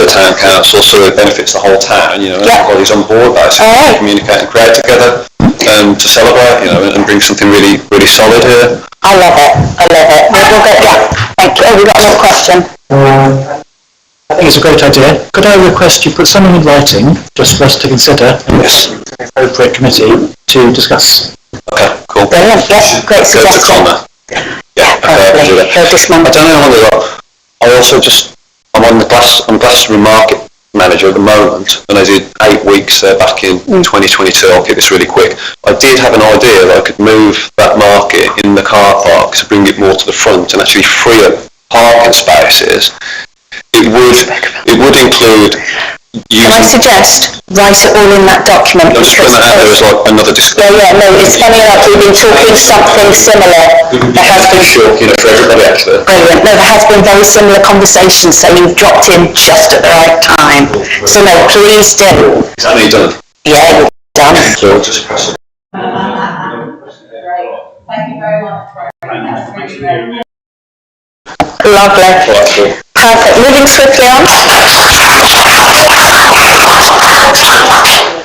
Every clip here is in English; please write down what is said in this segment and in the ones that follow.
the town council, so it benefits the whole town, you know, everybody's on board basically, communicate and create together to celebrate, you know, and bring something really, really solid here. I love it. We'll get thank you. Oh, we've got another question. I think it's a great idea. Could I request you put something in writing, just for us to consider, and yes, the appropriate committee to discuss? Okay, cool. Brilliant, yes, great suggestion. Yeah, okay, I don't know how long they got. I'm on Glastonbury Market Manager at the moment, and I did 8 weeks back in 2022. I'll keep this really quick. I did have an idea that I could move that market in the car park to bring it more to the front and actually free up parking spaces. It would include using... Can I suggest, write it all in that document? I'm just putting that out there as like another discussion. Yeah, no, it's funny enough, we've been talking something similar. There has been... Sure, you know, for everybody actually. Brilliant. No, there has been very similar conversations, so you've dropped in just at the right time. So no, please do. Is that me done? Yeah, we're done. So just press it. Thank you very much. Lovely. Perfect. Moving swiftly on.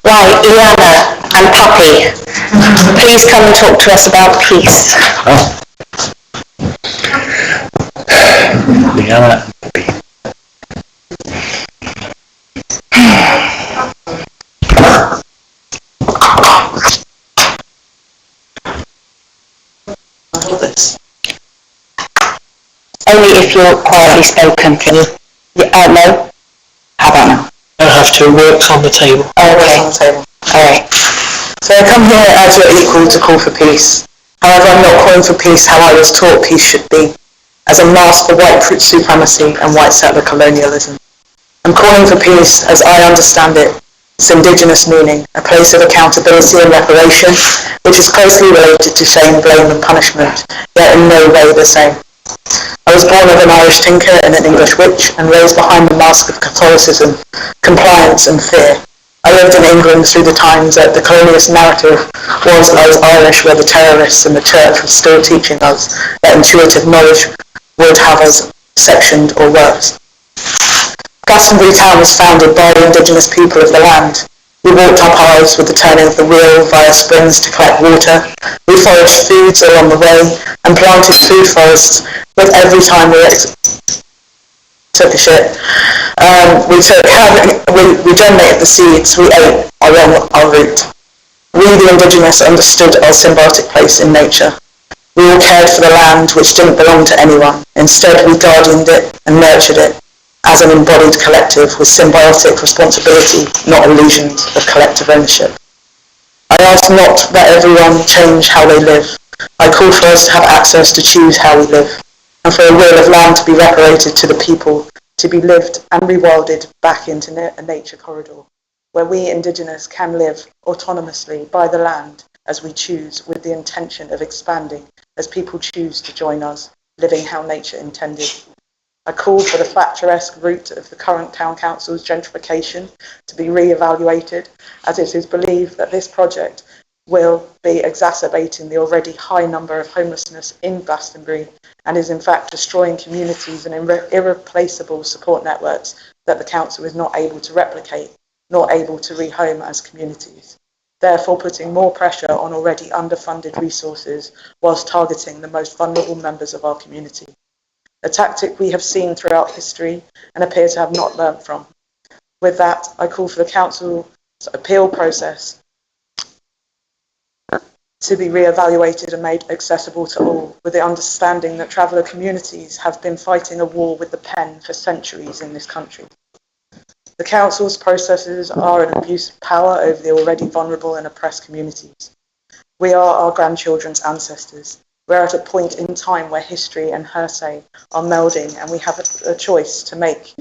Right, Iana and Puppy, please come and talk to us about peace. Liana and Puppy. This. Only if you're quietly spoken, please. No? How about now? I have to work on the table. Okay. Alright. So I come here as your equal to call for peace. However, I'm not calling for peace how I was taught peace should be, as a mask for white supremacy and white settler colonialism. I'm calling for peace as I understand it, its indigenous meaning, a place of accountability and reparation, which is closely related to shame, blame and punishment, yet in no way the same. I was born of an Irish tinker and an English witch and raised behind the mask of Catholicism, compliance and fear. I lived in England through the times that the colonialist narrative was I was Irish, where the terrorists and the church was still teaching us that intuitive knowledge would have us sectioned or worse. Glastonbury town was founded by indigenous people of the land. We walked our paths with the turning of the wheel via springs to collect water. We foraged foods along the way and planted food forests, but every time we took a shit, we germinated the seeds, we ate along our route. We, the indigenous, understood our symbiotic place in nature. We all cared for the land which didn't belong to anyone. Instead, we guardianed it and nurtured it as an embodied collective with symbiotic responsibility, not illusions of collective ownership. I ask not that everyone change how they live. I call for us to have access to choose how we live, and for a will of land to be reparated to the people, to be lived and rewilded back into a nature corridor, where we indigenous can live autonomously by the land as we choose, with the intention of expanding as people choose to join us, living how nature intended. I call for the Thatcheresque route of the current town council's gentrification to be re-evaluated, as it is believed that this project will be exacerbating the already high number of homelessness in Glastonbury and is in fact destroying communities and irreplaceable support networks that the council is not able to replicate, nor able to rehome as communities, therefore putting more pressure on already underfunded resources whilst targeting the most vulnerable members of our community. A tactic we have seen throughout history and appear to have not learnt from. With that, I call for the council's appeal process to be re-evaluated and made accessible to all, with the understanding that traveller communities have been fighting a war with the pen for centuries in this country. The council's processes are an abuse of power over the already vulnerable and oppressed communities. We are our grandchildren's ancestors. We're at a point in time where history and hearsay are melding, and we have a choice to make.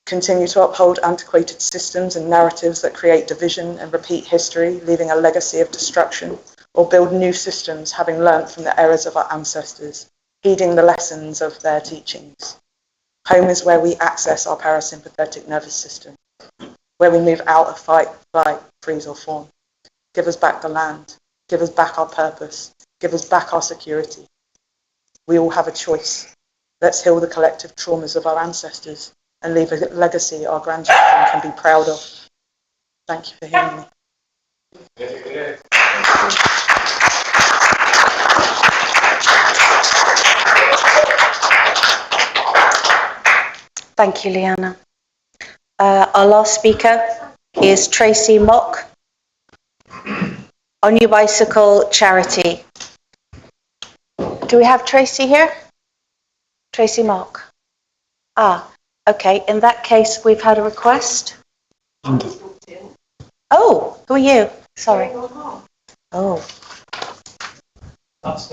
Continue to uphold antiquated systems and narratives that create division and repeat history, leaving a legacy of destruction, or build new systems having learnt from the errors of our ancestors, heeding the lessons of their teachings. Home is where we access our parasympathetic nervous system, where we move out of fight, flight, freeze or fawn. Give us back the land, give us back our purpose, give us back our security. We all have a choice. Let's heal the collective traumas of our ancestors. and leave a legacy our grandchildren can be proud of. Thank you for hearing me. Thank you, Leanna. Our last speaker is Tracy Mock, On Your Bicycle Charity. Do we have Tracy here? Tracy Mock. Okay. In that case, we've had a request. Oh, who are you? Sorry. Oh. That's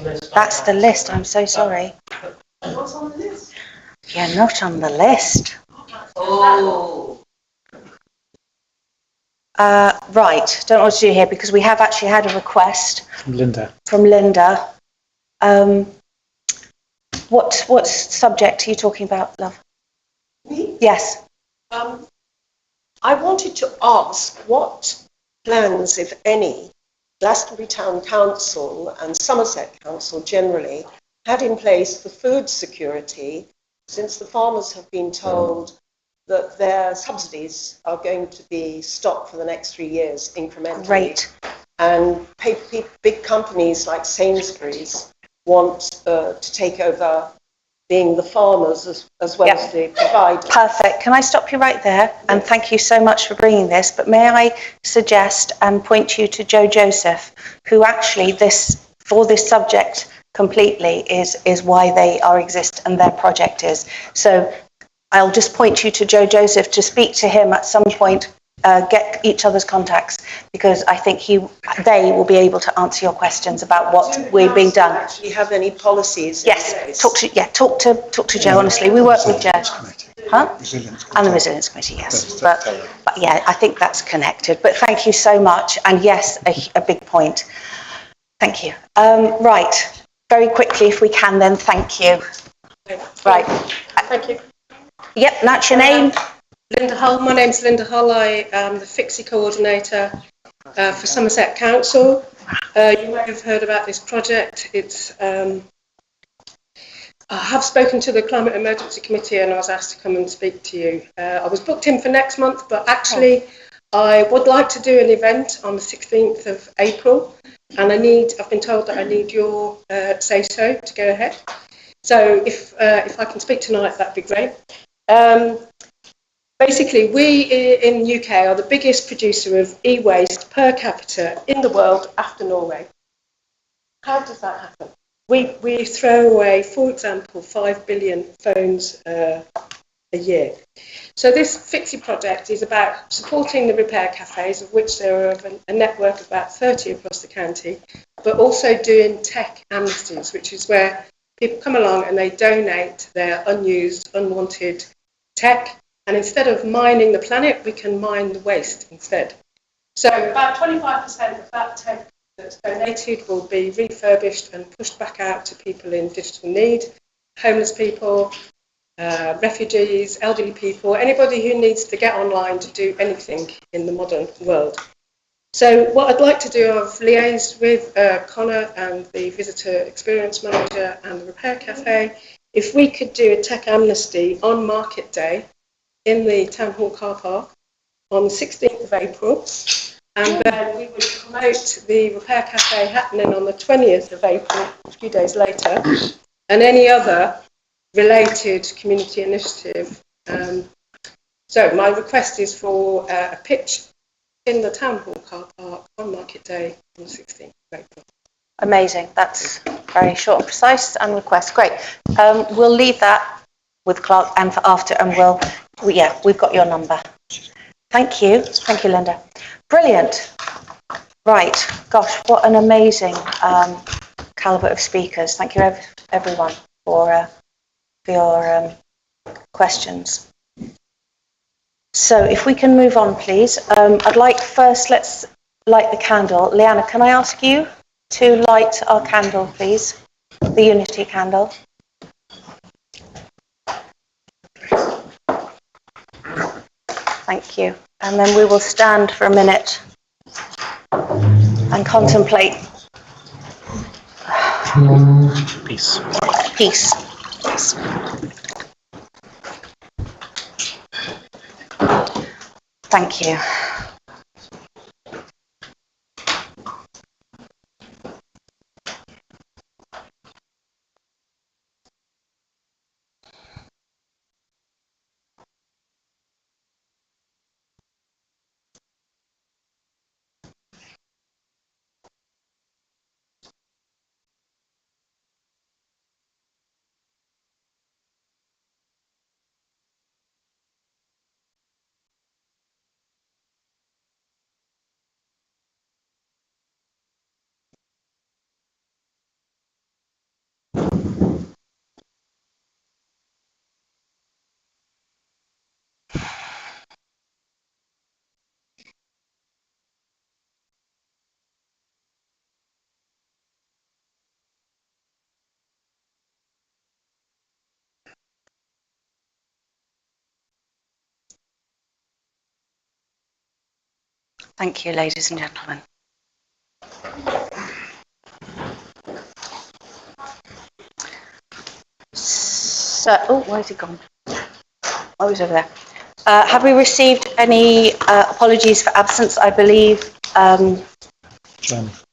the list. I'm so sorry. What's on the list? You're not on the list. Oh. Right. Don't know what to do here because we have actually had a request From Linda. What subject are you talking about, love? Me? Yes. I wanted to ask what plans, if any, Glastonbury Town Council and Somerset Council generally had in place for food security, since the farmers have been told that their subsidies are going to be stopped for the next 3 years incrementally. Great. And big companies like Sainsbury's want to take over being the farmers as well as the provider. Perfect. Can I stop you right there? And thank you so much for bringing this. But may I suggest and point you to Joe Joseph, who actually for this subject completely is why they exist and their project is. So I'll just point you to Joe Joseph to speak to him at some point. Get each other's contacts because I think they will be able to answer your questions about what we're being done. Actually, have any policies? Yes, talk to Joe. Honestly, we work with Joe. And the Resilience Committee, yes. But yeah, I think that's connected. But thank you so much. And yes, a big point. Thank you. Right, very quickly, if we can, then thank you. Right. Thank you. Yep, that's your name. Linda Hull. My name's Linda Hull. I am the Fixie coordinator for Somerset Council. You may have heard about this project. I have spoken to the Climate Emergency Committee and I was asked to come and speak to you. I was booked in for next month, but actually I would like to do an event on the 16th of April and I've been told that I need your say-so to go ahead. So if I can speak tonight, that'd be great. Basically, we in the UK are the biggest producer of e-waste per capita in the world after Norway. How does that happen? We throw away, for example, 5 billion phones a year. So this Fixie project is about supporting the repair cafes, of which there are a network of about 30 across the county, but also doing tech amnesties, which is where people come along and they donate their unused, unwanted tech. And instead of mining the planet, we can mine the waste instead. So about 25% of that tech that's donated will be refurbished and pushed back out to people in digital need, homeless people, refugees, elderly people, anybody who needs to get online to do anything in the modern world. So what I'd like to do, I've liaised with Connor and the Visitor Experience Manager and the Repair Cafe, if we could do a tech amnesty on Market Day in the Town Hall car park on the 16th of April, and then we would promote the Repair Cafe happening on the 20th of April, a few days later, and any other related community initiative. So my request is for a pitch in the Town Hall car park on Market Day on the 16th of April. Amazing. That's very short and precise and request. Great. We'll leave that with Clark and for after, and we've got your number. Thank you, Linda. Brilliant. Right, gosh, what an amazing calibre of speakers. Thank you everyone for your questions. So if we can move on, please. I'd like first, let's light the candle. Leanna, can I ask you to light our candle, please? The Unity candle. Thank you. And then we will stand for a minute and contemplate Peace. peace. Thank you. Thank you, ladies and gentlemen. So, oh, where's he gone? Oh, he's over there. Have we received any apologies for absence? I believe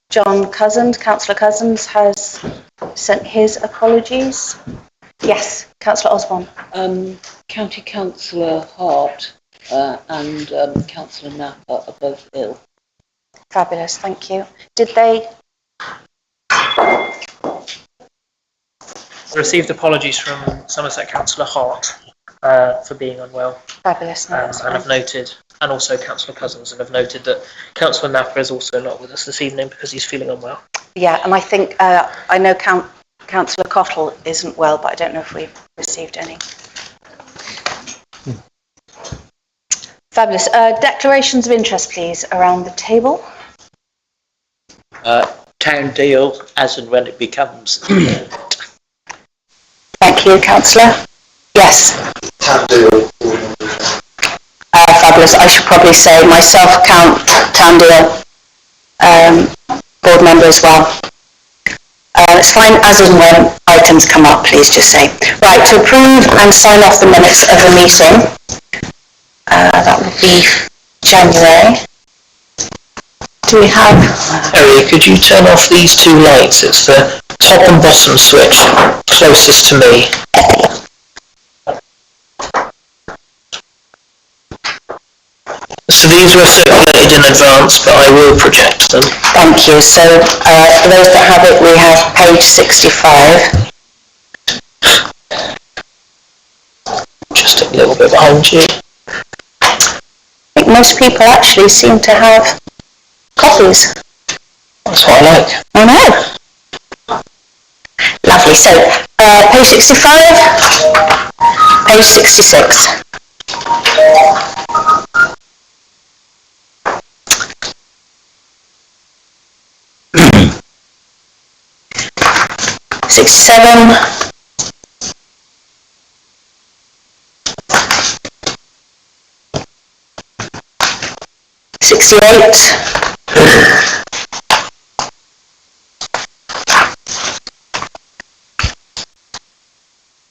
John Cousins, Councillor Cousins, has sent his apologies. Yes, Councillor Osborne. County Councillor Hart and Councillor Knapp are both ill. Fabulous, thank you. Did they? Received apologies from Somerset Councillor Hart for being unwell. Fabulous. No, and I've noted, and also Councillor Cousins, and have noted that Councillor Napper is also not with us this evening because he's feeling unwell. Yeah, and I think, I know Councillor Cottle isn't well, but I don't know if we've received any. Fabulous. Declarations of interest, please, around the table. Town deal as and when it becomes. Thank you, Councillor. Yes. Fabulous. I should probably say myself, town deal, board member as well. It's fine as and when items come up, please just say. Right, to approve and sign off the minutes of the meeting. That would be January. Do we have... Harry, could you turn off these two lights? It's the top and bottom switch closest to me. So these were circulated in advance, but I will project them. Thank you. So for those that have it, we have page 65. Just a little bit behind you. I think most people actually seem to have copies. That's what I like. I know. Lovely. So page 65, page 66. '67, '68,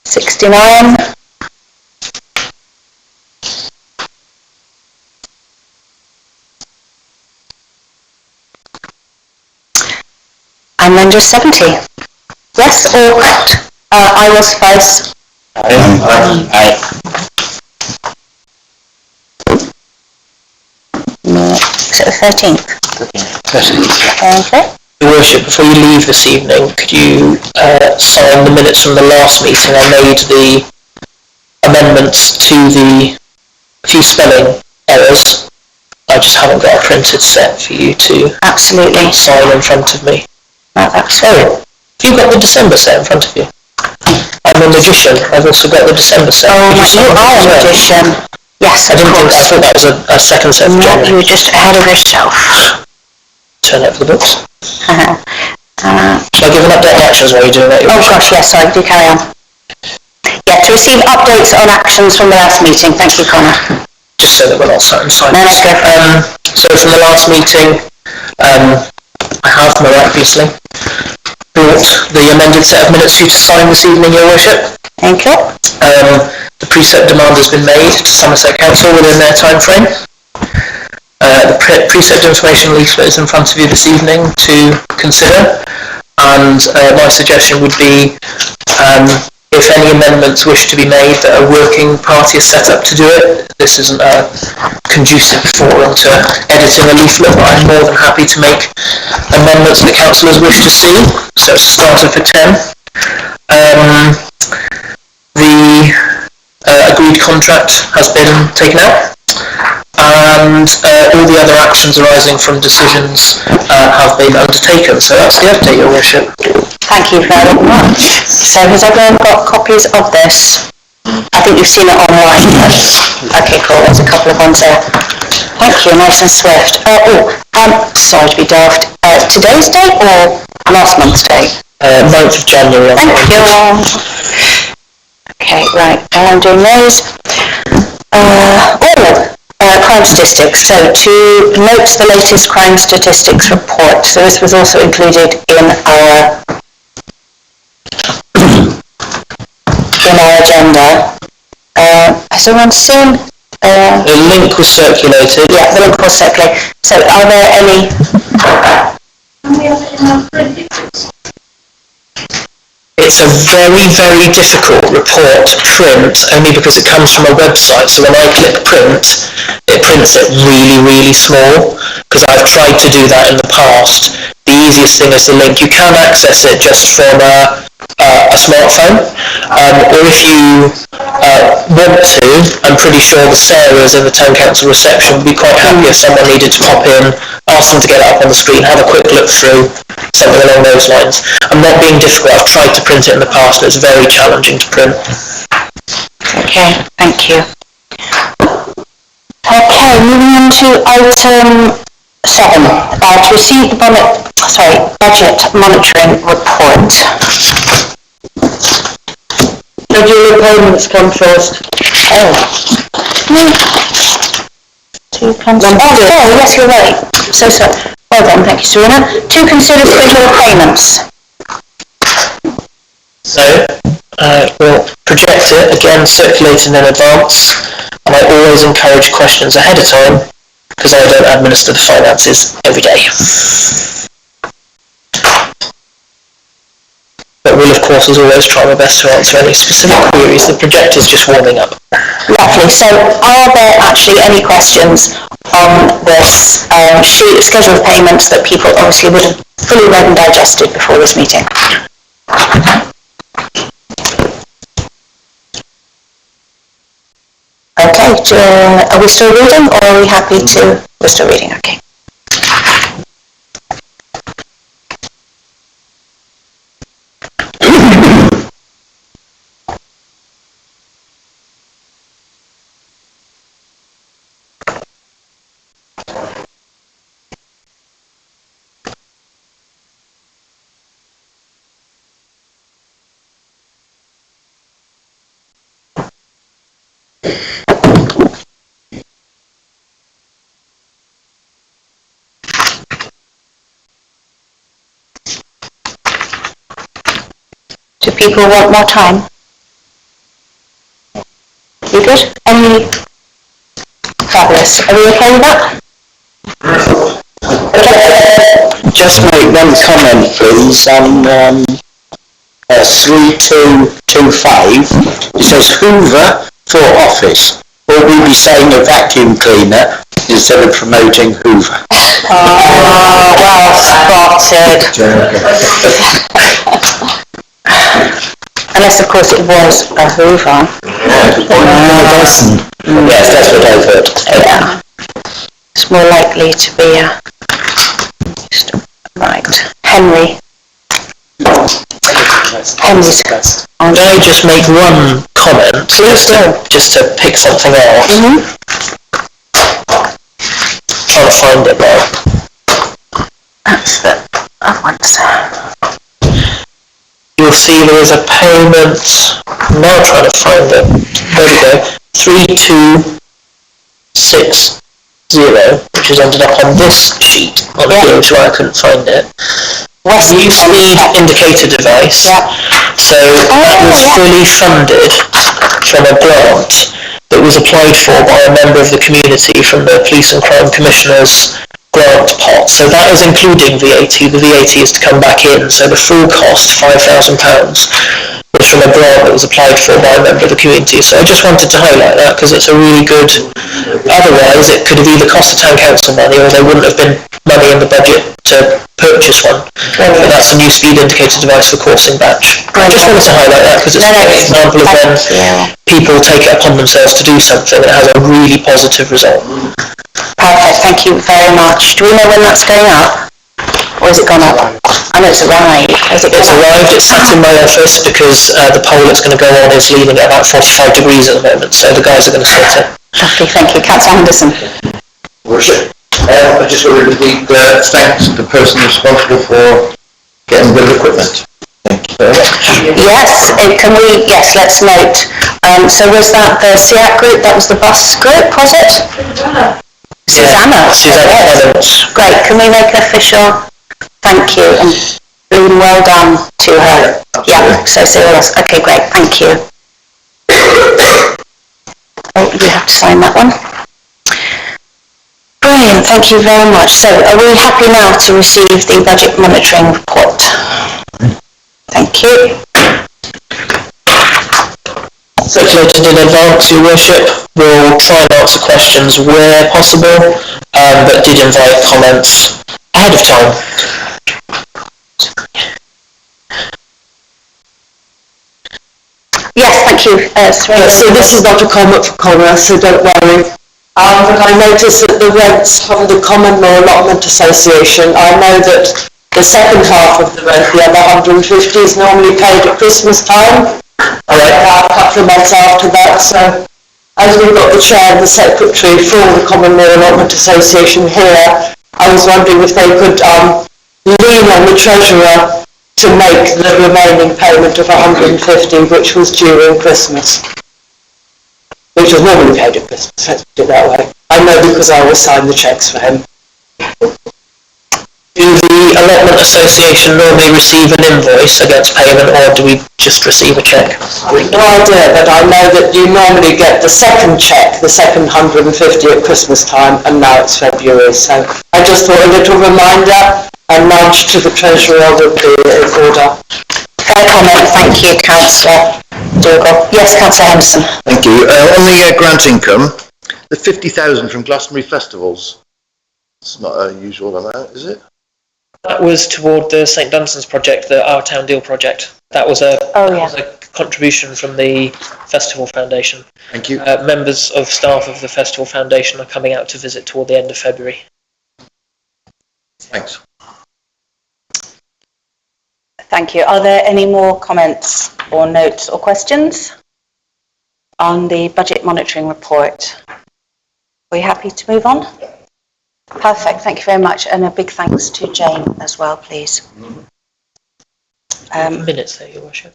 '69, and then just 70. Yes, all correct. I will suffice. Aye. Is it the 13th? Okay. Your Worship, before you leave this evening, could you sign the minutes from the last meeting? I made the amendments to the few spelling errors. I just haven't got a printed set for you to Absolutely. sign in front of me. That's Oh, you've got the December set in front of you. I'm a magician. I've also got the December set. Oh, you are a magician. Yes, I of didn't think, I course. thought that was a second set of No, January. you were just ahead of yourself. Turn it for the books. uh, Shall I give an update on actions while you're doing that? Your oh Worship? gosh, yes, sorry, do carry on. Yeah, to receive updates on actions from the last meeting. Thank you, Connor. Just so that we're not sat in silence. No, let's go for it. So from the last meeting, I have miraculously brought the amended set of minutes for you to sign this evening, Your Worship. Thank you. The precept demand has been made to Somerset Council within their time frame. the precept information leaflet is in front of you this evening to consider, and my suggestion would be if any amendments wish to be made that a working party is set up to do it. This isn't a conducive forum to editing a leaflet, but I'm more than happy to make amendments that councillors wish to see, so it's started for 10. The agreed contract has been taken out, and all the other actions arising from decisions have been undertaken. So that's the update, Your Worship. Thank you very much. So has everyone got copies of this? I think you've seen it online. Okay, cool. There's a couple of ones there. Thank you. Nice and swift. Sorry to be daft. Today's date or last month's date? 9th of January. Thank you. Okay, right. While I'm doing those. Crime statistics. So to note the latest crime statistics report. So this was also included in our agenda. Has everyone seen? The link was circulated. Yeah, the link was circulated. So are there any? It's a very, very difficult report to print, only because it comes from a website. So when I click print, it prints it really, really small, because I've tried to do that in the past. The easiest thing is the link. You can access it just from a smartphone, or if you want to, I'm pretty sure the Sarahs in the Town Council reception would be quite happy if someone needed to pop in, ask them to get it up on the screen, have a quick look through, something along those lines. I'm not being difficult. I've tried to print it in the past, and it's very challenging to print. Okay, thank you. Okay, moving on to item 7, to receive the budget monitoring report. Regular payments come first. Yes, you're right. So, well done, thank you, Serena. To consider schedule payments. So, we'll project it, again circulating in advance, and I always encourage questions ahead of time, because I don't administer the finances every day. But will, of course, as always, try my best to answer any specific queries. The projector's just warming up. Lovely. So are there actually any questions on this sheet of schedule of payments that people obviously would have fully read and digested before this meeting? Okay, are we still reading, or are we happy to? We're still reading, okay. Do people want more time? You good? Fabulous. Are we okay with that? Just make one comment, please, on 3225. It says Hoover for office. Will we be saying a vacuum cleaner instead of promoting Hoover? Oh, well spotted. Unless, of course, it was a Hoover. Yes, that's what I've heard. Yeah. It's more likely to be a... Right. Henry's. Can I just make one comment? Please do. Just to pick something out. Trying to find it now. That's the other ones. You'll see there is a payment, I'm now trying to find it, there we go, 3260, which has ended up on this sheet on here, which is why I couldn't find it. New speed indicator device, so that was fully funded from a grant. that was applied for by a member of the community from the Police and Crime Commissioner's grant pot. So that is including VAT. The VAT is to come back in. So the full cost, £5,000, was from a grant that was applied for by a member of the community. So I just wanted to highlight that because it's a really good, otherwise it could have either cost the town council money or there wouldn't have been money in the budget to purchase one. But that's a new speed indicator device for coursing batch. I just wanted to highlight that because it's a great example of when people take it upon themselves to do something that has a really positive result. Perfect, thank you very much. Do we know when that's going up? Or has it gone up? I know it's arrived. Has it It's arrived, it's sat in my office because the pole that's going to go on is leaning at about 45 degrees at the moment, so the guys are going to sort it. Lovely, thank you. Councillor Anderson. Worship, I just want to repeat thanks to the person responsible for getting the equipment. Thank you very much. Yes, let's note. So was that the SEAT group, that was the bus group, was it? Susanna. Clements. Great, can we make an official thank you and well done to her? Yeah, so serious. Okay, great, thank you. Oh, you have to sign that one. Brilliant, thank you very much. So are we happy now to receive the budget monitoring report? Thank you. Circulated in advance, Your Worship. We'll try and answer questions where possible, but did invite comments ahead of time. Yes, thank you. So this is not a comment for Connor, so don't worry. But I noticed that the rents from the Common Law Allotment Association, I know that the second half of the rent, the other 150, is normally paid at Christmas time. A couple of months after that, so as we've got the chair and the secretary for the Common Law Allotment Association here, I was wondering if they could lean on the treasurer to make the remaining payment of 150, which was due in Christmas. Which was normally paid at Christmas, let's put it that way. I know because I always sign the cheques for him. Do the Allotment Association normally receive an invoice against payment, or do we just receive a cheque? No idea, but I know that you normally get the second cheque, the second 150 at Christmas time, and now it's February, so I just thought a little reminder and nudge to the treasurer would be in order. Fair comment, thank you, Councillor Dougal. Yes, Councillor Henderson. Thank you. On the grant income, the 50,000 from Glastonbury Festivals, it's not a usual amount, is it? That was toward the St Dunstan's project, the Our Town Deal project. That was a contribution from the Festival Foundation. Thank you. Members of staff of the Festival Foundation are coming out to visit toward the end of February. Thanks. Thank you. Are there any more comments or notes or questions on the budget monitoring report? Are we happy to move on? Perfect, thank you very much, and a big thanks to Jane as well, please. Minutes there, Your Worship.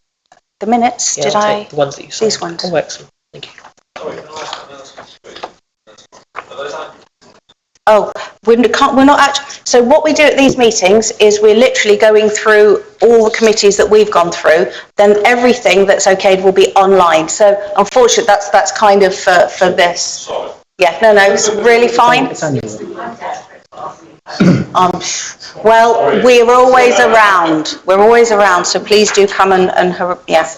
The minutes, Yeah, I'll take the ones that you signed. These ones. Oh, excellent, thank you. Oh, we're not actually, so what we do at these meetings is we're literally going through all the committees that we've gone through, then everything that's okayed will be online. So unfortunately, that's kind of for this. Yeah, no, it's really fine. Well, we're always around, so please do come and yeah.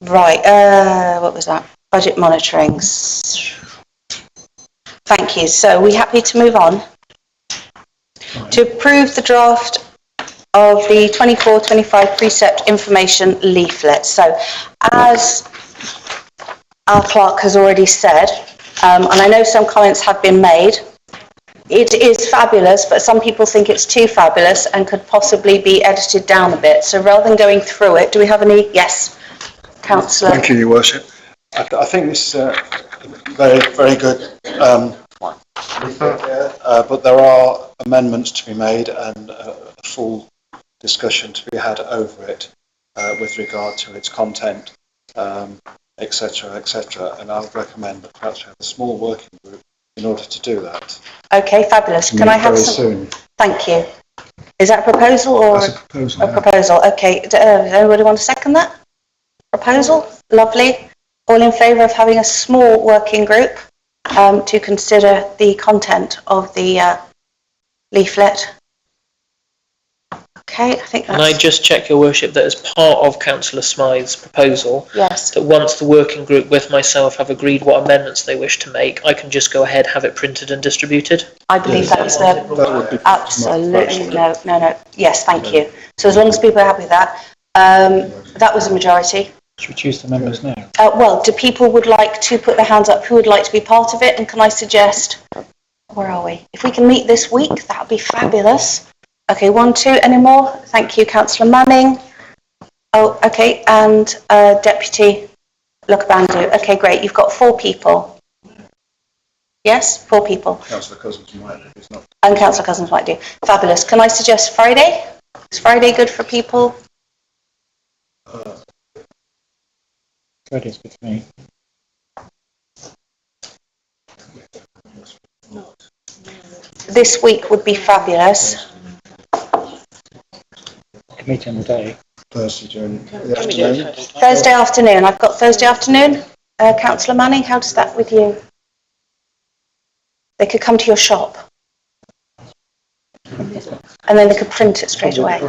Right, what was that? Budget monitoring. Thank you. So are we happy to move on? To approve the draft of the 24-25 precept information leaflet. So as our clerk has already said, and I know some comments have been made, it is fabulous, but some people think it's too fabulous and could possibly be edited down a bit. So rather than going through it, do we have any? Yes, Councillor. Thank you, Your Worship. I think this is very, very good. But there are amendments to be made and a full discussion to be had over it with regard to its content, etc., etc. And I would recommend that perhaps we have a small working group in order to do that. Okay, fabulous. Can I have very some? Soon. Thank you. Is that a proposal or That's a proposal. a yeah. proposal? Okay, does anybody want to second that? Proposal? Lovely. All in favour of having a small working group to consider the content of the leaflet? Okay, I think that's... Can I just check, Your Worship, that as part of Councillor Smythe's proposal, Yes. that once the working group with myself have agreed what amendments they wish to make, I can just go ahead, have it printed and distributed? I believe that was That would be absolutely, no. Yes, thank you. So as long as people are happy with that, that was a majority. Should we choose the members now? Well, do people would like to put their hands up who would like to be part of it? And can I suggest, where are we? If we can meet this week, that would be fabulous. Okay, 1, 2, any more? Thank you, Councillor Manning. Oh, okay, and Deputy Lukabandu. Okay, great, you've got 4 people. Yes, 4 people. Councillor Cousins might, if it's not. And Councillor Cousins might do. Fabulous. Can I suggest Friday? Is Friday good for people? Friday's good for me. This week would be fabulous. Meeting all day. Thursday during the afternoon. Thursday afternoon. I've got Thursday afternoon. Councillor Manning, how does that with you? They could come to your shop. And then they could print it straight away.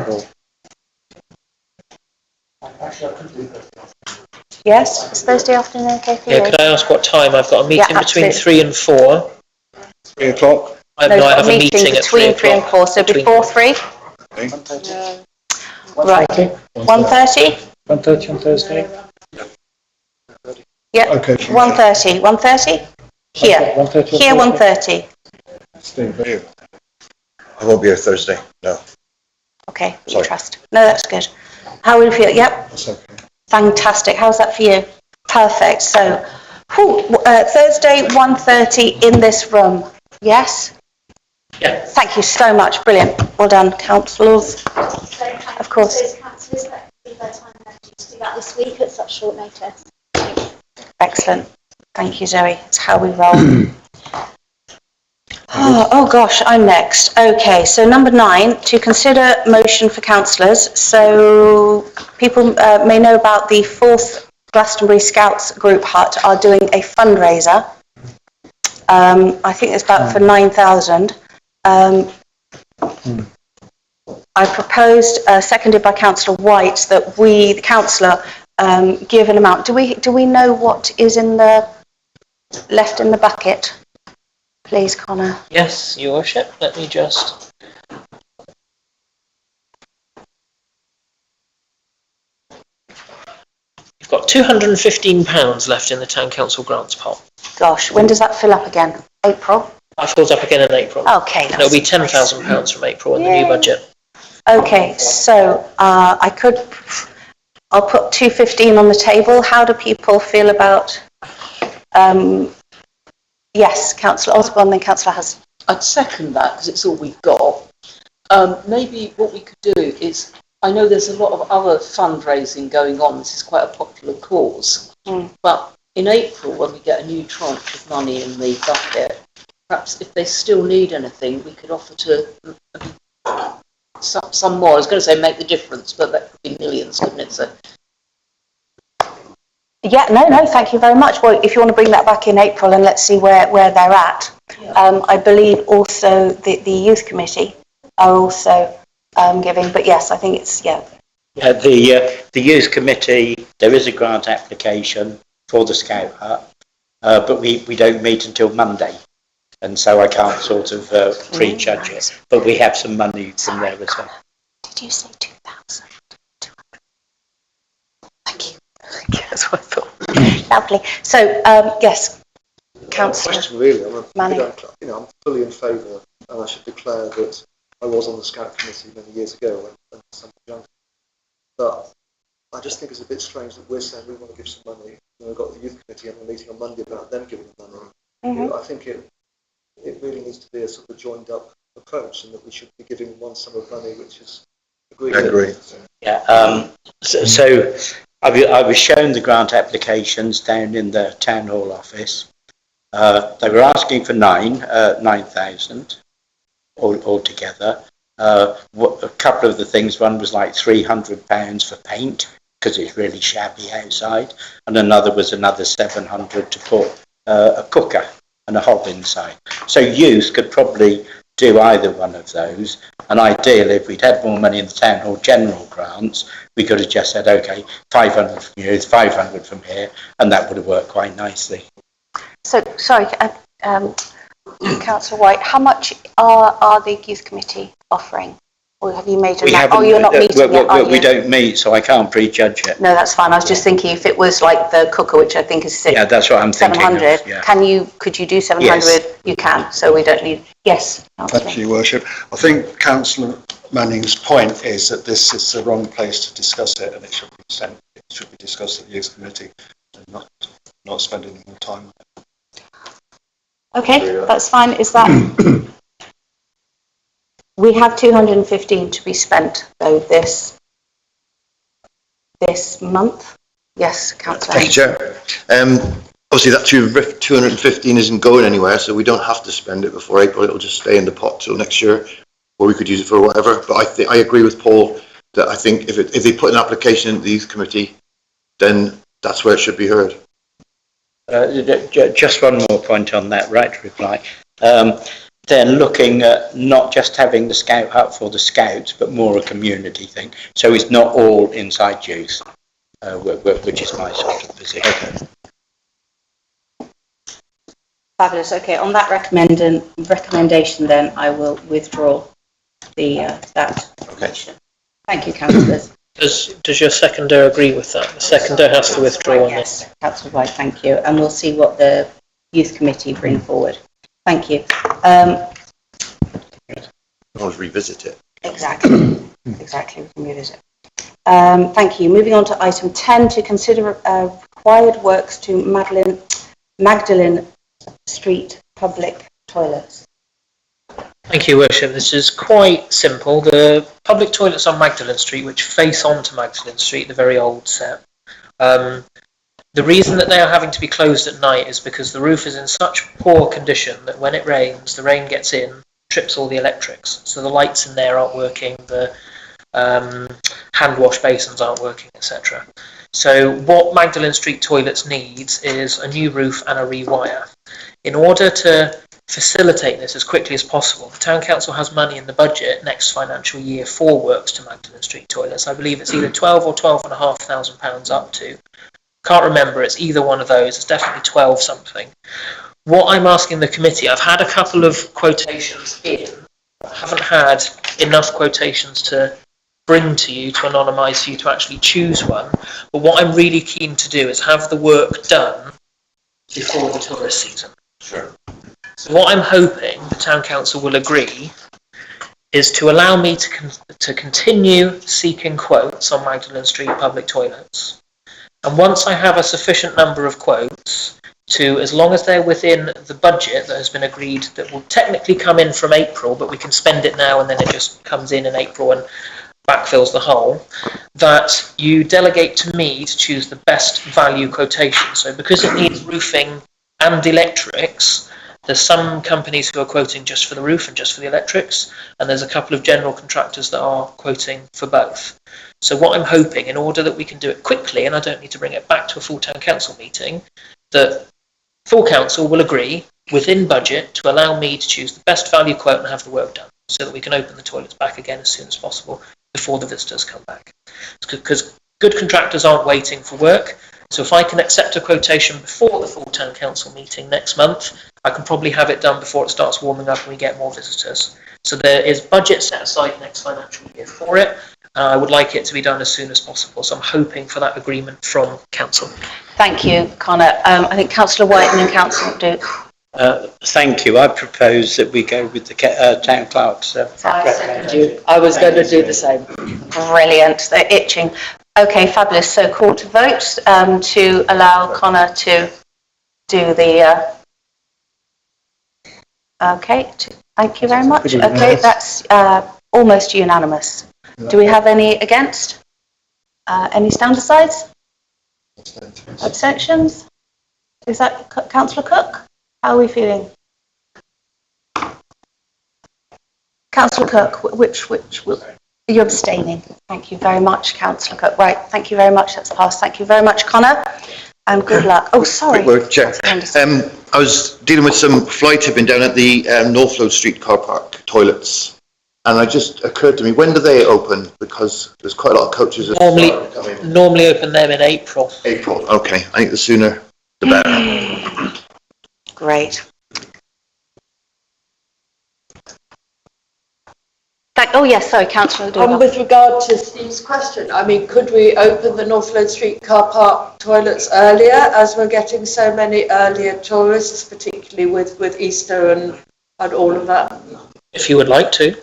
Yes? Is Thursday afternoon okay for you? Yeah, could I ask what time? I've got a meeting between absolutely. 3 and 4. 3 o'clock? I have a meeting at 3 between 3 and 4, so before 3? Right. 1:30? 1:30 on Thursday? Yeah. Okay. 1:30. 1:30? Here. 1:30 on Here, Thursday? 1:30. Steve, are you? I won't be here Thursday, no. Okay, we Sorry. trust. No, that's good. How will you feel? Yep. That's okay. Fantastic. How's that for you? Perfect. So, Thursday, 1:30 in this room. Yes? Yeah. Thank you so much. Brilliant. Well done, councillors. Of course. Councillors, that give their time and energy to do that this week at such short notice. Excellent. Thank you, Zoe. It's how we roll. Oh gosh, I'm next. Okay, so number 9, to consider motion for councillors. So people may know about the 4th Glastonbury Scouts Group Hut are doing a fundraiser. I think it's about for 9,000. I proposed, seconded by Councillor White, that we, the councillor, give an amount. Do we know what is left in the bucket? Please, Connor. Yes, Your Worship. Let me just... You've got £215 left in the Town Council grants pot. Gosh, when does that fill up again? April? That fills up again in April. Okay. And it'll be £10,000 from April in the new budget. Okay, so I'll put 215 on the table. How do people feel about? Yes, Councillor Osborne, then Councillor Hudson. I'd second that because it's all we've got. Maybe what we could do is, I know there's a lot of other fundraising going on. This is quite a popular cause. But in April, when we get a new tranche of money in the bucket, perhaps if they still need anything, we could offer to some more. I was going to say make the difference, but that could be millions, couldn't it? So. Yeah, no, thank you very much. Well, if you want to bring that back in April and let's see where they're at. Yeah. I believe also the youth committee are also giving, but yes, I think it's, yeah. Yeah, the youth committee, there is a grant application for the Scout Hut, but we don't meet until Monday. And so I can't sort of prejudge it, but we have some money from there as well. Did you say 2,000? 200. Thank you. That's what I thought. Lovely. So, yes, Councillor Question really, Manning. I'm fully in favour, and I should declare that I was on the Scout committee many years ago when some young. But I just think it's a bit strange that we're saying we want to give some money, and we've got the youth committee and we're meeting on Monday about them giving the money. Mm-hmm. I think it really needs to be a sort of joined up approach, and that we should be giving one sum of money which is agreed. I agree. Yeah. So I was shown the grant applications down in the town hall office. They were asking for 9,000 altogether. A couple of the things, one was like £300 for paint, because it's really shabby outside, and another was another 700 to put a cooker and a hob inside. So youth could probably do either one of those, and ideally, if we'd had more money in the town hall general grants, we could have just said, okay, 500 from youth, 500 from here, and that would have worked quite nicely. So, sorry, Councillor White, how much are the youth committee offering? Or have you made a... Oh, you're not meeting yet, are you? We don't meet, so I can't prejudge it. No, that's fine. I was just thinking if it was like the cooker, which I think is Yeah, that's what I'm thinking 700. of, yeah. Could you do 700? Yes. You can, so we don't need... Yes. Thank you, Your Worship. I think Councillor Manning's point is that this is the wrong place to discuss it, and it should be discussed at the youth committee and not spend any more time on it. Okay, that's fine. Is that... We have 215 to be spent, though, this month. Yes, Councillor. Thank you, Chair. Obviously, that 215 isn't going anywhere, so we don't have to spend it before April. It'll just stay in the pot till next year, or we could use it for whatever. But I agree with Paul that I think if they put an application in the youth committee, then that's where it should be heard. Just one more point on that, right to reply. Then looking at not just having the scout hut for the scouts, but more a community thing. So it's not all inside youth, which is my sort of position. Fabulous. Okay, on that recommendation, then I will withdraw that motion. Thank you, councillors. Does your seconder agree with that? The seconder has to withdraw on this. Yes, Councillor White, thank you. And we'll see what the youth committee bring forward. Thank you. I'll revisit it. Exactly. Exactly, we can revisit. Thank you. Moving on to item 10, to consider required works to Magdalen Street public toilets. Thank you, Worship. This is quite simple. The public toilets on Magdalen Street, which face onto Magdalen Street, the very old set, the reason that they are having to be closed at night is because the roof is in such poor condition that when it rains, the rain gets in, trips all the electrics. So the lights in there aren't working, the hand wash basins aren't working, etc. So what Magdalen Street toilets needs is a new roof and a rewire. In order to facilitate this as quickly as possible, the Town Council has money in the budget next financial year for works to Magdalen Street toilets. I believe it's either 12 or £12,500 up to. Can't remember, it's either one of those, it's definitely 12 something. What I'm asking the committee, I've had a couple of quotations in, but haven't had enough quotations to bring to you, to anonymise for you to actually choose one. But what I'm really keen to do is have the work done before the tourist season. Sure. So what I'm hoping the Town Council will agree is to allow me to continue seeking quotes on Magdalen Street public toilets. And once I have a sufficient number of quotes, as long as they're within the budget that has been agreed, that will technically come in from April, but we can spend it now and then it just comes in April and backfills the hole, that you delegate to me to choose the best value quotation. So because it needs roofing and electrics, there's some companies who are quoting just for the roof and just for the electrics, and there's a couple of general contractors that are quoting for both. So what I'm hoping, in order that we can do it quickly, and I don't need to bring it back to a full Town Council meeting, that full council will agree within budget to allow me to choose the best value quote and have the work done, so that we can open the toilets back again as soon as possible before the visitors come back. Because good contractors aren't waiting for work. So if I can accept a quotation before the full Town Council meeting next month, I can probably have it done before it starts warming up and we get more visitors. So there is budget set aside next financial year for it. I would like it to be done as soon as possible. So I'm hoping for that agreement from Council. Thank you, Connor. I think Councillor White and then Councillor Duke. Thank you. I propose that we go with the Town Clerk's recommendation. I was going to do the same. Brilliant. They're itching. Okay, fabulous. So call to vote to allow Connor to do the... Okay, thank you very much. Okay, that's almost unanimous. Do we have any against? Any stand asides? Abstentions? Is that Councillor Cook? How are we feeling? Councillor Cook, you're abstaining. Thank you very much, Councillor Cook. Right, thank you very much. That's passed. Thank you very much, Connor. And good luck. Oh, sorry. Quick word, Chair. I was dealing with some fly tipping down at the Northload Street car park toilets. And it just occurred to me, when do they open? Because there's quite a lot of coaches that Normally open them in April. April, okay. I think the sooner the better. Great. Oh yes, sorry, Councillor. With regard to Steve's question, I mean, could we open the Northload Street car park toilets earlier, as we're getting so many earlier tourists, particularly with Easter and all of that? If you would like to.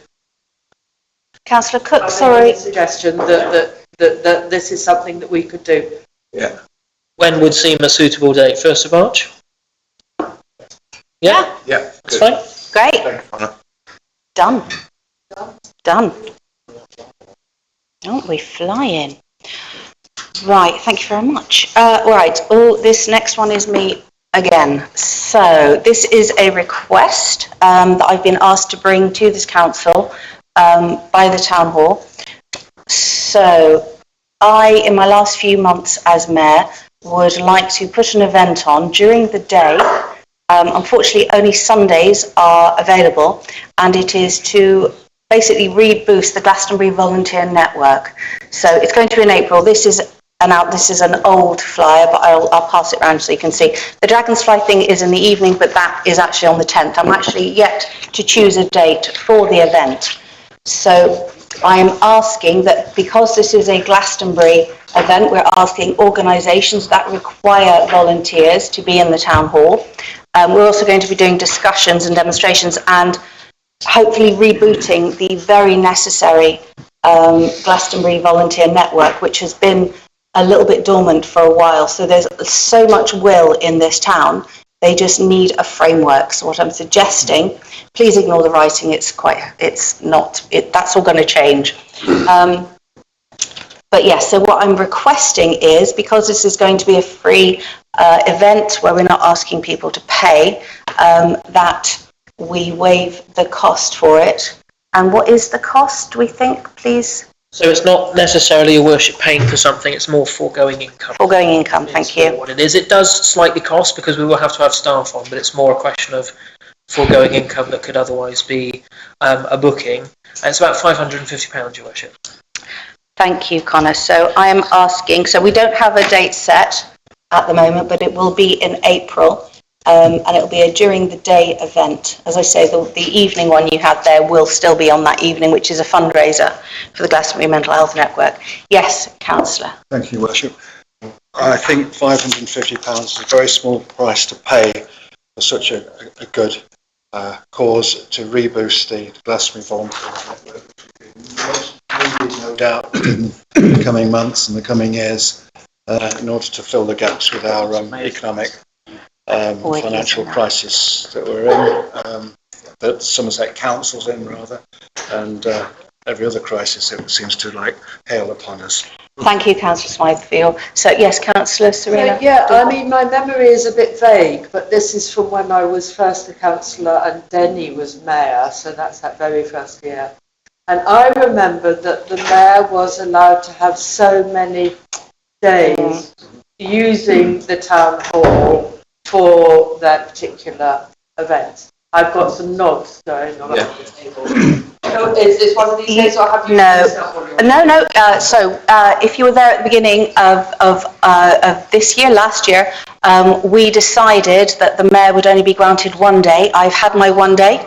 Councillor Cook, sorry. Suggestion that this is something that we could do. Yeah. When would seem a suitable date? 1st of March? Yeah? Yeah. That's fine. Great. Done. Done. Aren't we flying? Right, thank you very much. Right, this next one is me again. So this is a request that I've been asked to bring to this council by the town hall. So I, in my last few months as mayor, would like to put an event on during the day. Unfortunately, only Sundays are available, and it is to basically reboost the Glastonbury Volunteer Network. So it's going to be in April. This is an old flyer, but I'll pass it around so you can see. The Dragonfly thing is in the evening, but that is actually on the 10th. I'm actually yet to choose a date for the event. So I'm asking that because this is a Glastonbury event, we're asking organisations that require volunteers to be in the town hall. We're also going to be doing discussions and demonstrations and hopefully rebooting the very necessary Glastonbury Volunteer Network, which has been a little bit dormant for a while. So there's so much will in this town. They just need a framework. So what I'm suggesting, please ignore the writing. That's all going to change. But yes, so what I'm requesting is, because this is going to be a free event where we're not asking people to pay, that we waive the cost for it. And what is the cost, we think, please? So it's not necessarily a worship paying for something, it's more foregoing income. Foregoing income, thank you. What it is. It does slightly cost because we will have to have staff on, but it's more a question of foregoing income that could otherwise be a booking. And it's about £550, Your Worship. Thank you, Connor. So I am asking, so we don't have a date set at the moment, but it will be in April. And it will be a during the day event. As I say, the evening one you had there will still be on that evening, which is a fundraiser for the Glastonbury Mental Health Network. Yes, Councillor. Thank you, Worship. I think £550 is a very small price to pay for such a good cause to reboost the Glastonbury Volunteer Network. No doubt in the coming months and the coming years in order to fill the gaps with our economic financial crisis that we're in, that Somerset Council's in rather, and every other crisis it seems to hail upon us. Thank you, Councillor Smythefield. So yes, Councillor Serena. Yeah, I mean, my memory is a bit vague, but this is from when I was first a councillor and Denny was mayor, so that's that very first year. And I remember that the mayor was allowed to have so many days using the town hall for that particular event. I've got some nods going on at the table. So is this one of these days, or have you? No. So if you were there at the beginning of this year, last year, we decided that the mayor would only be granted one day. I've had my one day.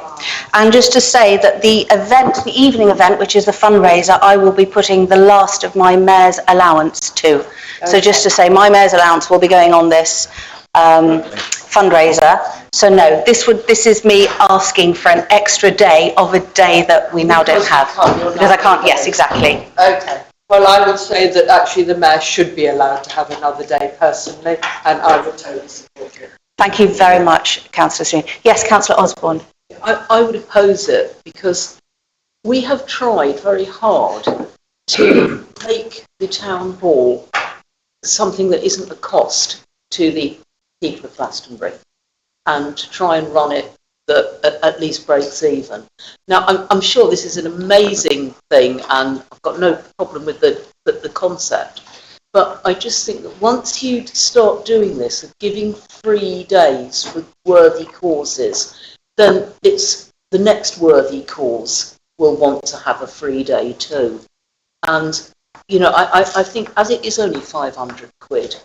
And just to say that the evening event, which is the fundraiser, I will be putting the last of my mayor's allowance to. Okay. So just to say, my mayor's allowance will be going on this fundraiser. So no, this is me asking for an extra day of a day that we now don't have. Because I can't, yes, exactly. Okay. Well, I would say that actually the mayor should be allowed to have another day personally, and I would totally support it. Thank you very much, Councillor Serena. Yes, Councillor Osborne. I would oppose it because we have tried very hard to make the town hall something that isn't a cost to the people of Glastonbury, and to try and run it that at least breaks even. Now, I'm sure this is an amazing thing, and I've got no problem with the concept. But I just think that once you start doing this, of giving free days for worthy causes, then it's the next worthy cause will want to have a free day too. And, you know, I think as it is only 500 quid,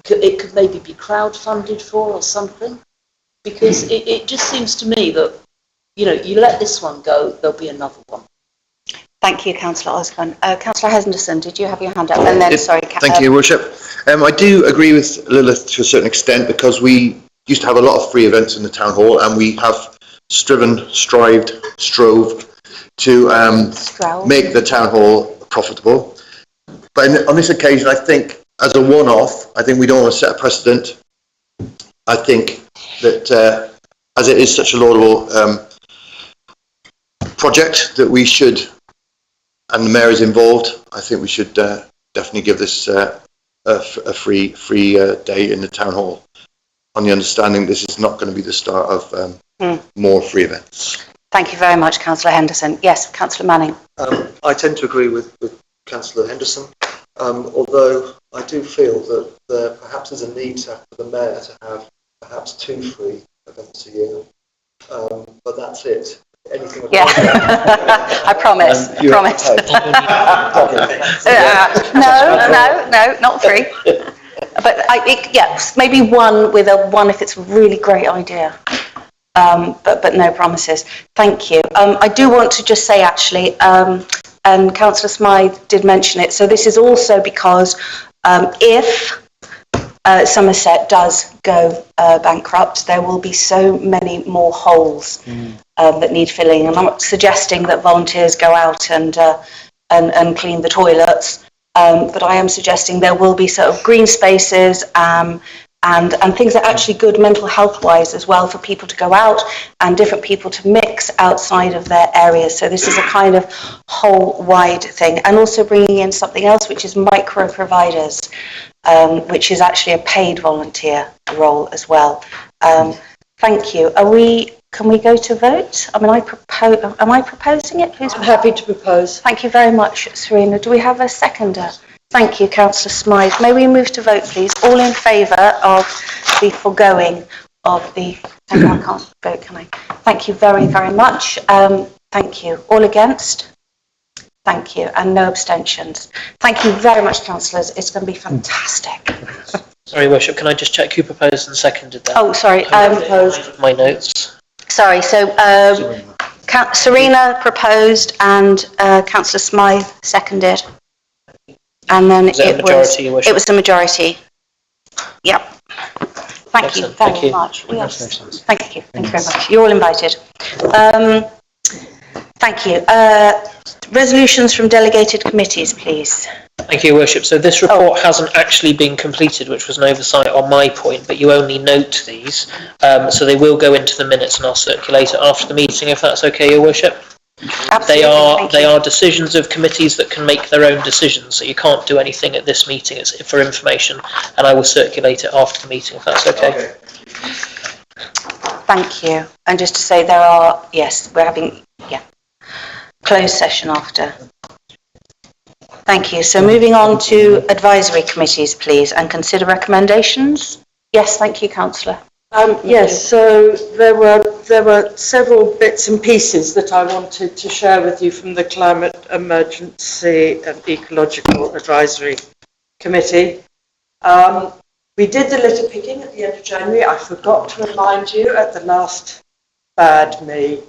it could maybe be crowdfunded for or something. Because it just seems to me that, you know, you let this one go, there'll be another one. Thank you, Councillor Osborne. Councillor Henderson, did you have your hand up? And then, sorry, Thank you, Your Worship. I do agree with Lilith to a certain extent, because we used to have a lot of free events in the town hall, and we have strove to make the town hall profitable. But on this occasion, I think as a one-off, I think we don't want to set a precedent. I think that as it is such a laudable project that we should, and the mayor is involved, I think we should definitely give this a free day in the town hall, on the understanding this is not going to be the start of more free events. Thank you very much, Councillor Henderson. Yes, Councillor Manning. I tend to agree with Councillor Henderson, although I do feel that there perhaps is a need for the mayor to have perhaps 2 free events a year, but that's it. Anything Yeah, I promise. I promise. No, not 3. But yes, maybe one with one if it's a really great idea. But no promises. Thank you. I do want to just say actually, and Councillor Smythe did mention it. So this is also because if Somerset does go bankrupt, there will be so many more holes that need filling. I'm not suggesting that volunteers go out and clean the toilets, but I am suggesting there will be sort of green spaces and things that are actually good mental health wise as well, for people to go out and different people to mix outside of their areas. So this is a kind of whole wide thing, and also bringing in something else, which is micro providers, which is actually a paid volunteer role as well. Thank you. Can we go to vote? I mean, am I proposing it? I'm happy to propose. Thank you very much, Serena. Do we have a seconder? Thank you, Councillor Smythe. May we move to vote, please? All in favour of the foregoing of the... I can't vote, can I? Thank you very, very much. Thank you. All against? Thank you. And no abstentions. Thank you very much, councillors. It's going to be fantastic. Sorry, Worship, can I just check who proposed and seconded that? Oh, sorry. Proposed. My notes. Sorry, so Serena proposed and Councillor Smythe seconded. And then it was the majority. Yep. Thank you very much. Yes. Thank you. Thank you very much. You're all invited. Thank you. Resolutions from delegated committees, please. Thank you, Your Worship. So this report hasn't actually been completed, which was an oversight on my point, but you only note these. So they will go into the minutes and I'll circulate it after the meeting, if that's okay, Your Worship. Absolutely. They are decisions of committees that can make their own decisions, so you can't do anything at this meeting. It's for information, and I will circulate it after the meeting, if that's okay. Thank you. And just to say there are, yes, we're having, closed session after. Thank you. So moving on to advisory committees, please, and consider recommendations. Yes, thank you, Councillor. Yes, so there were several bits and pieces that I wanted to share with you from the Climate Emergency and Ecological Advisory Committee. We did the litter picking at the end of January. I forgot to remind you at the last bad me.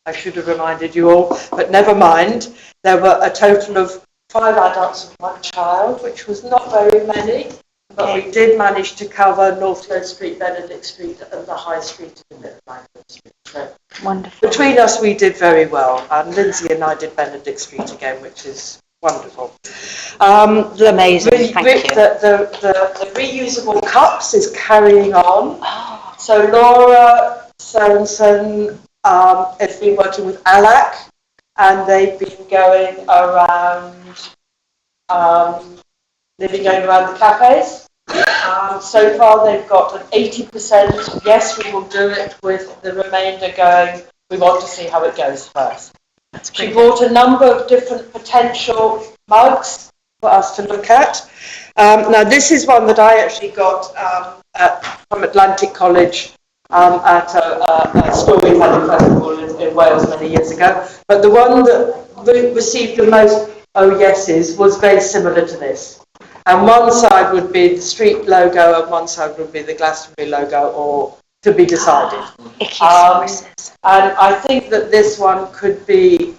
I should have reminded you all, but never mind. There were a total of 5 adults and 1 child, which was not very many. But we did manage to cover Northcote Street, Benedict Street and the High Street in the Langford Street. So wonderful. Between us we did very well, and Lindsay and I did Benedict Street again, which is wonderful. Amazing, thank you. The reusable cups is carrying on. So Laura Sorensen has been working with ALAC, and they've been going around the cafes. So far, they've got an 80% yes, we will do it, with the remainder going, we want to see how it goes first. She brought a number of different potential mugs for us to look at. Now, this is one that I actually got from Atlantic College at a storytelling festival in Wales many years ago. But the one that received the most oh yeses was very similar to this. And one side would be the street logo and one side would be the Glastonbury logo, or to be decided. And I think that this one could be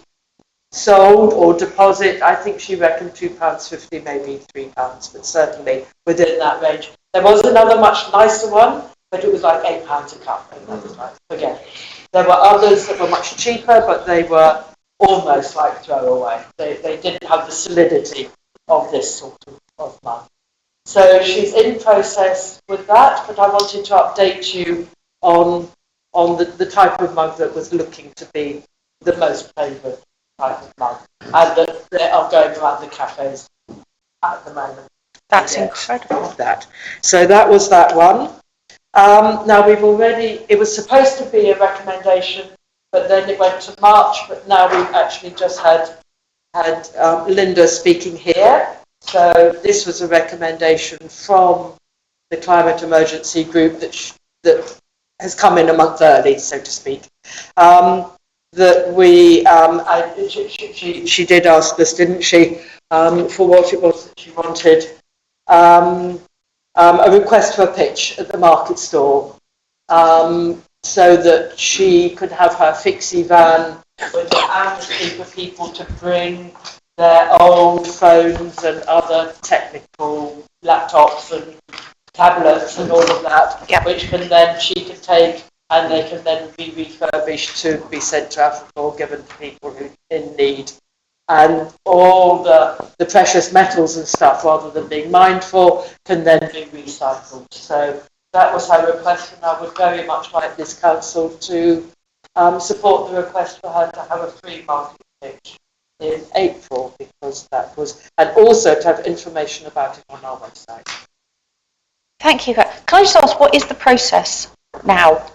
sold or deposit. I think she reckoned £2.50, maybe £3, but certainly within that range. There was another much nicer one, but it was like £8 a cup, and that was like, forget it. There were others that were much cheaper, but they were almost like throwaway. They didn't have the solidity of this sort of mug. So she's in process with that, but I wanted to update you on the type of mug that was looking to be the most favourite type of mug, and that they are going around the cafes at the moment. That's incredible. So that was that one. Now it was supposed to be a recommendation, but then it went to March, but now we've actually just had Linda speaking here. So this was a recommendation from the climate emergency group that has come in a month early, so to speak. That we, she did ask us, didn't she, for what it was that she wanted. A request for a pitch at the market stall, so that she could have her fixie van with an amnesty for people to bring their old phones and other technical laptops and tablets and all of that, which she can take, and they can then be refurbished to be sent to Africa or given to people who in need. And all the precious metals and stuff, rather than being mindful, can then be recycled. So that was her request, and I would very much like this council to support the request for her to have a free market pitch in April, because that was, and also to have information about it on our website. Thank you. Can I just ask, what is the process now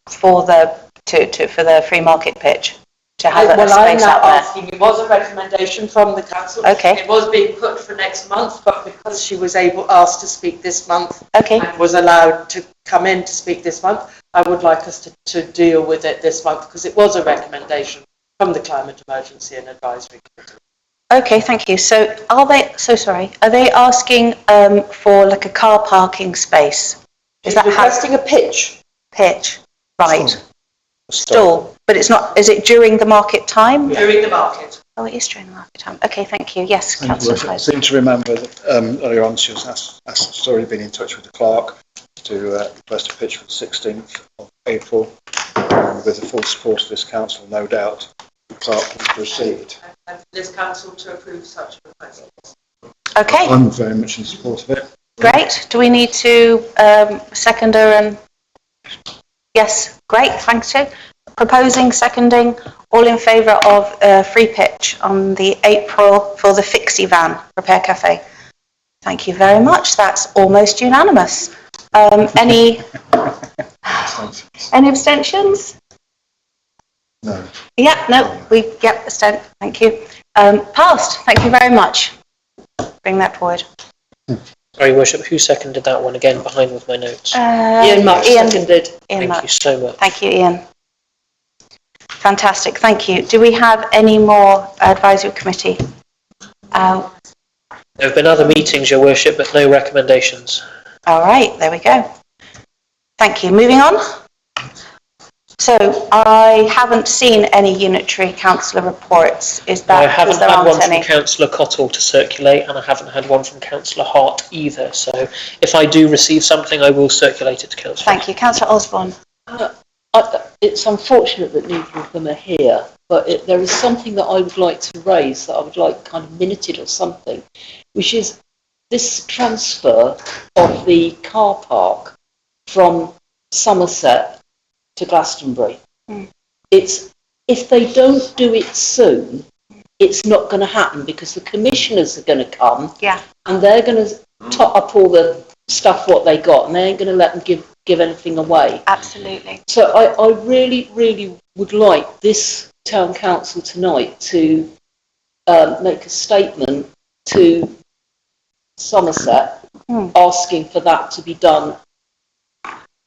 for the free market pitch? To have a space out there? Asking, it was a recommendation from the council. Okay. It was being put for next month, but because she was asked to speak this month, okay, and was allowed to come in to speak this month, I would like us to deal with it this month, because it was a recommendation from the Climate Emergency and Advisory Committee. Okay, thank you. So are they asking for like a car parking space? Is that requesting a pitch? Pitch, right. Stall. But it's not, is it during the market time? During the market. Oh, it is during the market time. Okay, thank you. Yes, Councillor. I seem to remember that earlier on she was already been in touch with the clerk to request a pitch for the 16th of April. With the full support of this council, no doubt, the clerk will proceed. And for this council to approve such a request. Okay. I'm very much in support of it. Great. Do we need to seconder and... Yes, great, thanks you. Proposing, seconding, all in favour of free pitch on the April for the Fixie Van Repair Cafe. Thank you very much. That's almost unanimous. Any abstentions? No. Yeah, no, abstent. Thank you. Passed. Thank you very much. Bring that forward. Sorry, Worship, who seconded that one again, behind with my notes? Ian Much seconded. Thank you so much. Thank you, Ian. Fantastic, thank you. Do we have any more advisory committee? There have been other meetings, Your Worship, but no recommendations. All right, there we go. Thank you. Moving on. So I haven't seen any unitary councillor reports. I haven't had one from Councillor Cottle to circulate, and I haven't had one from Councillor Hart either. So if I do receive something, I will circulate it to Councillor. Thank you. Councillor Osborne. It's unfortunate that neither of them are here, but there is something that I would like to raise, that I would like kind of minuted or something, which is this transfer of the car park from Somerset to Glastonbury. It's, if they don't do it soon, it's not going to happen, because the commissioners are going to come, and they're going to top up all the stuff what they got, and they ain't going to let them give anything away. Absolutely. So I really, really would like this town council tonight to make a statement to Somerset asking for that to be done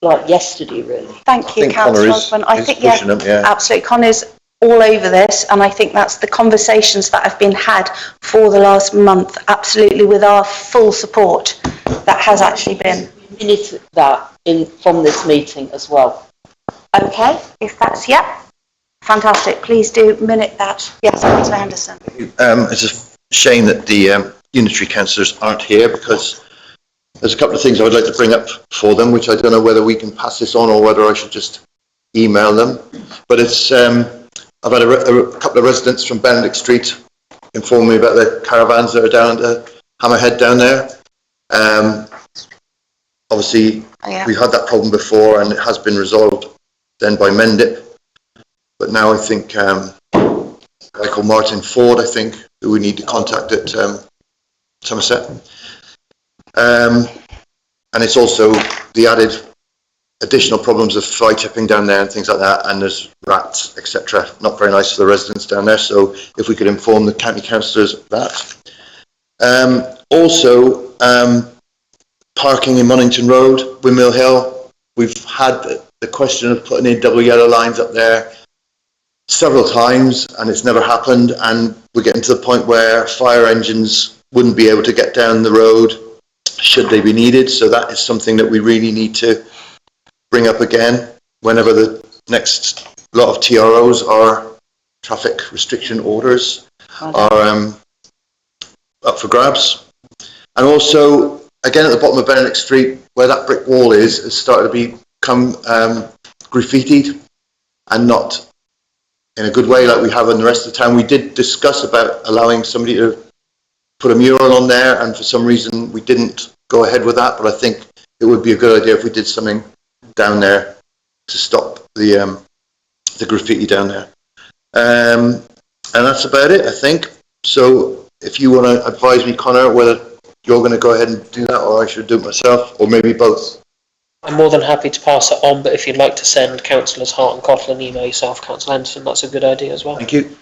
like yesterday, really. Thank you, Councillor Osborne. I think, absolutely. Connor's all over this, and I think that's the conversations that have been had for the last month, absolutely, with our full support. That has actually been. We minute that from this meeting as well. Okay, if that's, fantastic. Please do minute that. Yes, Councillor Henderson. It's a shame that the unitary councillors aren't here, because there's a couple of things I would like to bring up for them, which I don't know whether we can pass this on or whether I should just email them. But it's, I've had a couple of residents from Benedict Street inform me about the caravans that are down at the Hammerhead down there. Obviously, we've had that problem before and it has been resolved then by Mendip. But now I think a guy called Martin Ford, I think, who we need to contact at Somerset. And it's also the added additional problems of fly tipping down there and things like that, and there's rats, etc. Not very nice for the residents down there, so if we could inform the county councillors of that. Also, parking in Monington Road, Windmill Hill, we've had the question of putting in double yellow lines up there several times and it's never happened, and we're getting to the point where fire engines wouldn't be able to get down the road should they be needed, so that is something that we really need to bring up again whenever the next lot of TROs or traffic restriction orders are up for grabs. And also, again at the bottom of Benedict Street, where that brick wall is, has started to become graffitied, and not in a good way like we have in the rest of the town. We did discuss about allowing somebody to put a mural on there, and for some reason we didn't go ahead with that, but I think it would be a good idea if we did something down there to stop the graffiti down there. And that's about it, I think. So if you want to advise me, Connor, whether you're going to go ahead and do that or I should do it myself, or maybe both. I'm more than happy to pass it on, but if you'd like to send Councillors Hart and Cottle an email yourself, Councillor Henderson, that's a good idea as well. Thank you.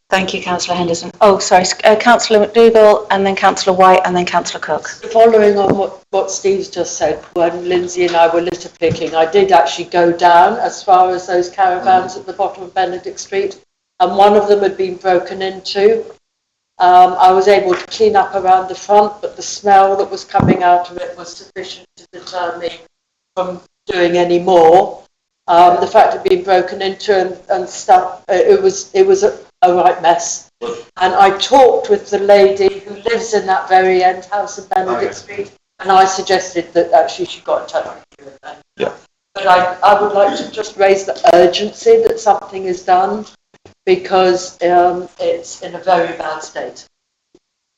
Thank you, Councillor Henderson. Oh, sorry, Councillor McDougall, and then Councillor White, and then Councillor Cook. Following on what Steve's just said, when Lindsay and I were litter picking, I did actually go down as far as those caravans at the bottom of Benedict Street, and one of them had been broken into. I was able to clean up around the front, but the smell that was coming out of it was sufficient to deter me from doing any more. The fact it had been broken into and stuff, it was a right mess. And I talked with the lady who lives in that very end house in Benedict Street, and I suggested that actually she got in touch with you. Yeah. But I would like to just raise the urgency that something is done, because it's in a very bad state.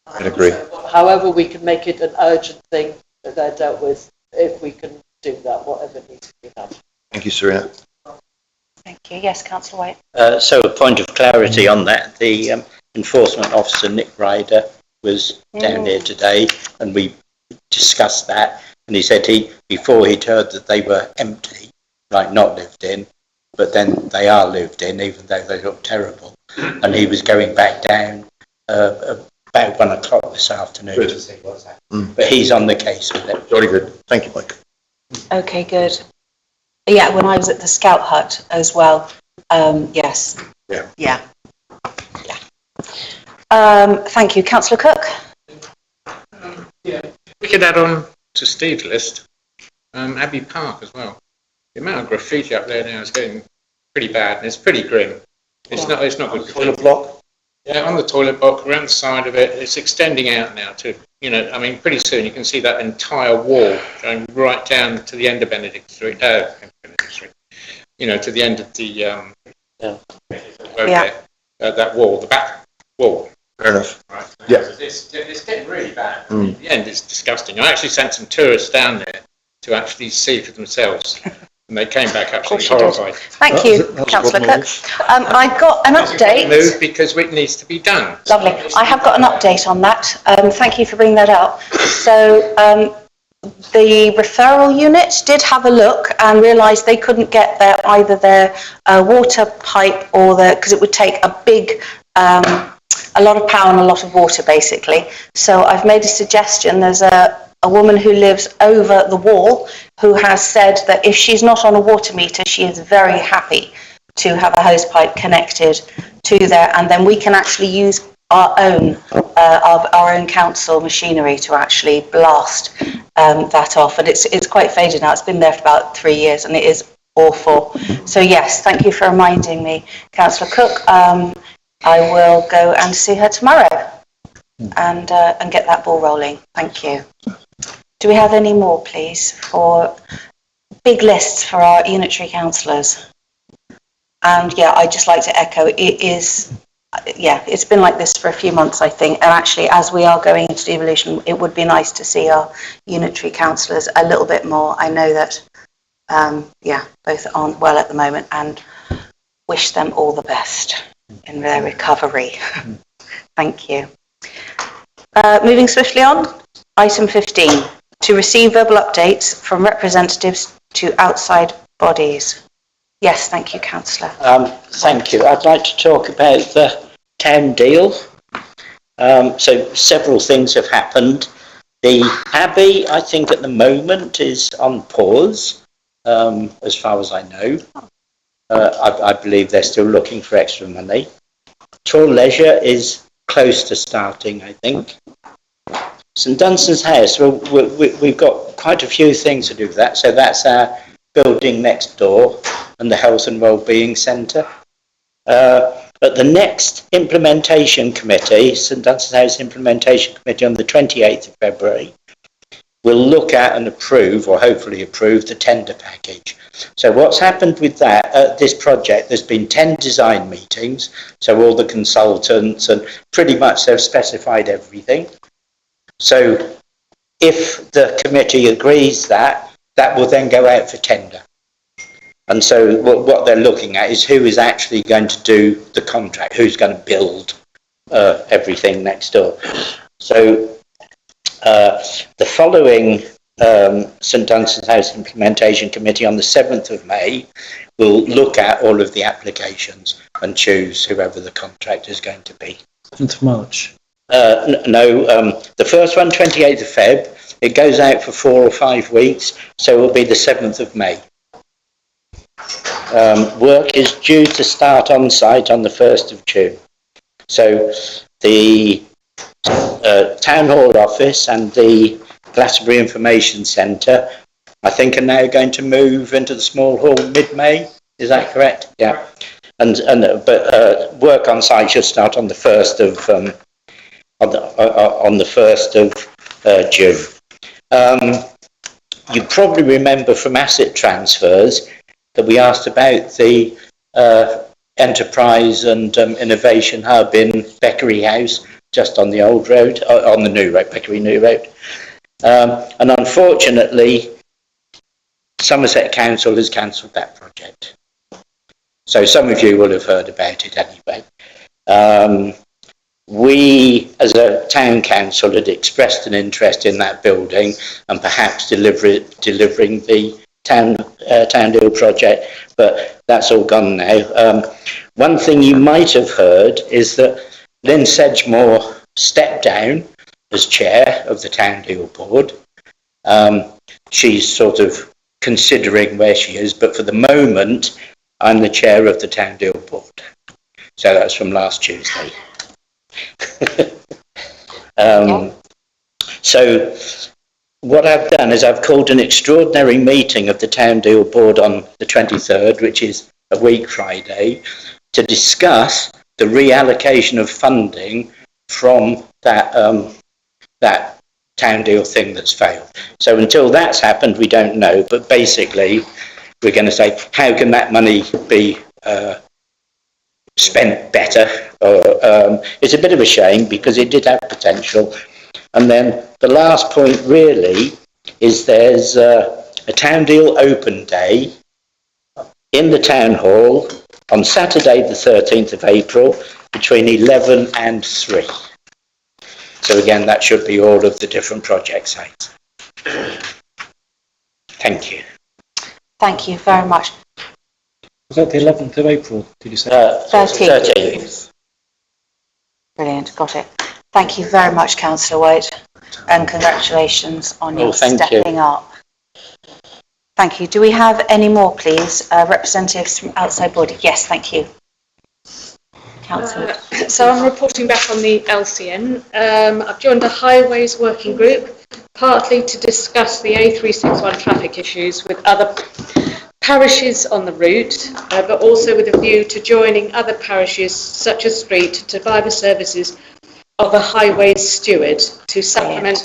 I agree. So, however we can make it an urgent thing that they're dealt with, if we can do that, whatever needs to be done. Thank you, Serena. Thank you. Yes, Councillor White. So a point of clarity on that, the enforcement officer, Nick Ryder, was down here today, and we discussed that, and he said before he'd heard that they were empty, like not lived in, but then they are lived in, even though they look terrible. And he was going back down about 1 o'clock this afternoon. But he's on the case with it. Very good. Thank you, Mike. Okay, good. Yeah, when I was at the Scout Hut as well. Yes. Yeah. Thank you. Councillor Cook? Yeah, we could add on to Steve's list, Abbey Park as well. The amount of graffiti up there now is getting pretty bad, and it's pretty grim. It's not good. Toilet block? Yeah, on the toilet block, around the side of it, it's extending out now to, I mean, pretty soon you can see that entire wall going right down to the end of Benedict Street, to the end of the road there, that wall, the back wall. Fair enough. Right. Yeah. It's getting really bad. In the end, it's disgusting. I actually sent some tourists down there to actually see for themselves. And they came back absolutely horrified. Thank you, Councillor Cook. I've got an update. Move because it needs to be done. Lovely. I have got an update on that. Thank you for bringing that up. So the referral unit did have a look and realised they couldn't get either their water pipe or because it would take a lot of power and a lot of water basically. So I've made a suggestion. There's a woman who lives over the wall who has said that if she's not on a water meter, she is very happy to have a hose pipe connected to there, and then we can actually use our own council machinery to actually blast that off. And it's quite faded now. It's been there for about 3 years, and it is awful. So yes, thank you for reminding me, Councillor Cook. I will go and see her tomorrow and get that ball rolling. Thank you. Do we have any more, please, for big lists for our unitary councillors? And yeah, I'd just like to echo, it's been like this for a few months, I think. And actually, as we are going into devolution, it would be nice to see our unitary councillors a little bit more. I know that, both aren't well at the moment, and wish them all the best in their recovery. Thank you. Moving swiftly on, item 15, to receive verbal updates from representatives to outside bodies. Yes, thank you, Councillor. Thank you. I'd like to talk about the town deal. So several things have happened. The Abbey, I think at the moment, is on pause, as far as I know. I believe they're still looking for extra money. Tor Leisure is close to starting, I think. St Dunstan's House, well, we've got quite a few things to do with that. So that's our building next door and the Health and Wellbeing Centre. At the next implementation committee, St Dunstan's House Implementation Committee on the 28th of February, will look at and approve, or hopefully approve, the tender package. So what's happened with that, this project, there's been 10 design meetings, so all the consultants, and pretty much they've specified everything. So if the committee agrees that will then go out for tender. And so what they're looking at is who is actually going to do the contract, who's going to build everything next door. So the following St Dunstan's House Implementation Committee on the 7th of May will look at all of the applications and choose whoever the contractor is going to be. 7th of March? The first one, 28th of Feb, it goes out for 4 or 5 weeks, so it will be the 7th of May. Work is due to start on site on the 1st of June. So the Town Hall office and the Glastonbury Information Centre, I think, are now going to move into the small hall mid-May. Is that correct? Yeah. But work on site should start on the 1st of on the 1st of June. You probably remember from asset transfers that we asked about the enterprise and innovation hub in Beckery House, just on the old road, on the new road, Beckery New Road. And unfortunately, Somerset Council has cancelled that project. So some of you will have heard about it anyway. We, as a town council, had expressed an interest in that building and perhaps delivering the town deal project, but that's all gone now. One thing you might have heard is that Lynn Sedgemore stepped down as chair of the town deal board. She's sort of considering where she is, but for the moment, I'm the chair of the town deal board. So that's from last Tuesday. So what I've done is I've called an extraordinary meeting of the Town Deal Board on the 23rd, which is a week Friday, to discuss the reallocation of funding from that that town deal thing that's failed. So until that's happened, we don't know. But basically, we're going to say, how can that money be spent better? It's a bit of a shame because it did have potential. And then the last point really is there's a town deal open day in the town hall on Saturday the 13th of April between 11 and 3. So again, that should be all of the different project sites. Thank you. Thank you very much. Was that the 11th of April, did you say? 13th. Brilliant, got it. Thank you very much, Councillor White, and congratulations on your stepping up. Thank you. Do we have any more, please? Representatives from outside body? Yes, thank you. Councillor. So I'm reporting back on the LCN. I've joined a highways working group, partly to discuss the A361 traffic issues with other parishes on the route, but also with a view to joining other parishes such as Street to provide the services of a highways steward to supplement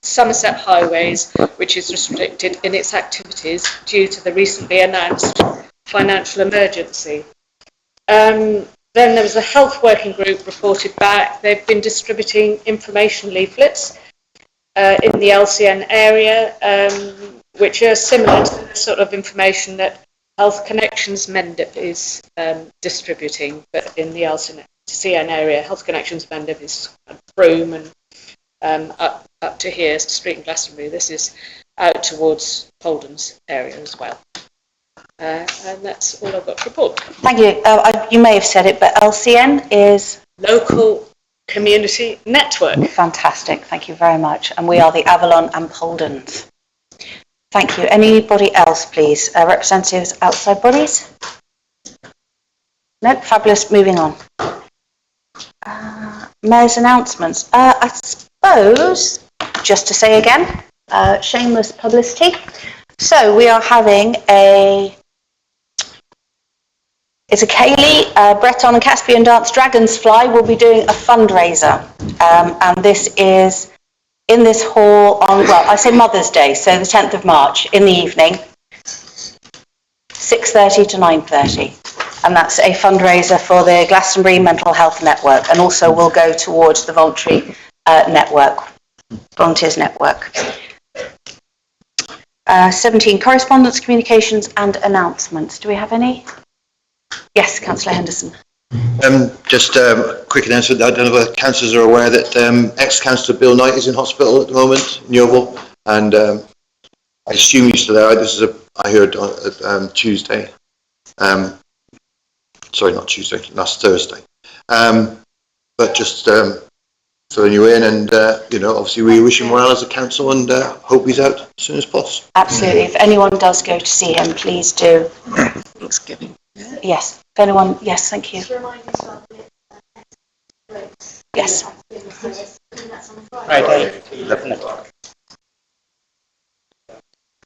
Somerset Highways, which is restricted in its activities due to the recently announced financial emergency. Then there was a health working group reported back. They've been distributing information leaflets in the LCN area, which are similar to the sort of information that Health Connections Mendip is distributing, but in the LCN area, Health Connections Mendip is Broome and up to here, Street and Glastonbury. This is out towards Holden's area as well. And that's all I've got to report. Thank you. You may have said it, but LCN is? Local Community Network. Fantastic. Thank you very much. And we are the Avalon and Poldens. Thank you. Anybody else, please? Representatives outside bodies? No? Fabulous. Moving on. Mayor's announcements. I suppose, just to say again, shameless publicity. So we are having it's a Kaylee, Breton and Caspian Dance Dragons Fly will be doing a fundraiser. And this is in this hall on, well, I say Mother's Day, so the 10th of March in the evening, 6:30 to 9:30. And that's a fundraiser for the Glastonbury Mental Health Network, and also will go towards the voluntary volunteers network. 17, correspondence, communications and announcements. Do we have any? Yes, Councillor Henderson. Just a quick announcement. I don't know whether councillors are aware that ex-councillor Bill Knight is in hospital at the moment in Yeovil, and I assume he's still there. This is I heard on Tuesday. Sorry, not Tuesday, last Thursday. But just filling you in, and obviously we wish him well as a council, and hope he's out as soon as possible. Absolutely. If anyone does go to see him, please do. Thanksgiving. Yes. If anyone, yes, thank you. Yes. Friday, 11 o'clock.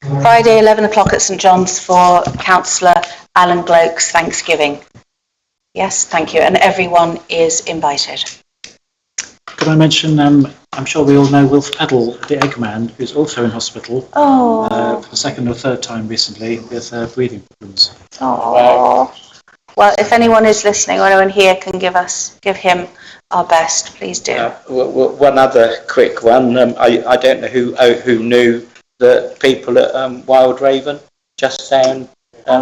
Friday, 11 o'clock at St John's for Councillor Alan Gloak's Thanksgiving. Yes, thank you. And everyone is invited. Could I mention, I'm sure we all know Wilf Peddle, the Eggman, who's also in hospital for the second or third time recently with breathing problems. Oh. Well, if anyone is listening or anyone here can give him our best, please do. One other quick one. I don't know who knew that people at Wild Raven just down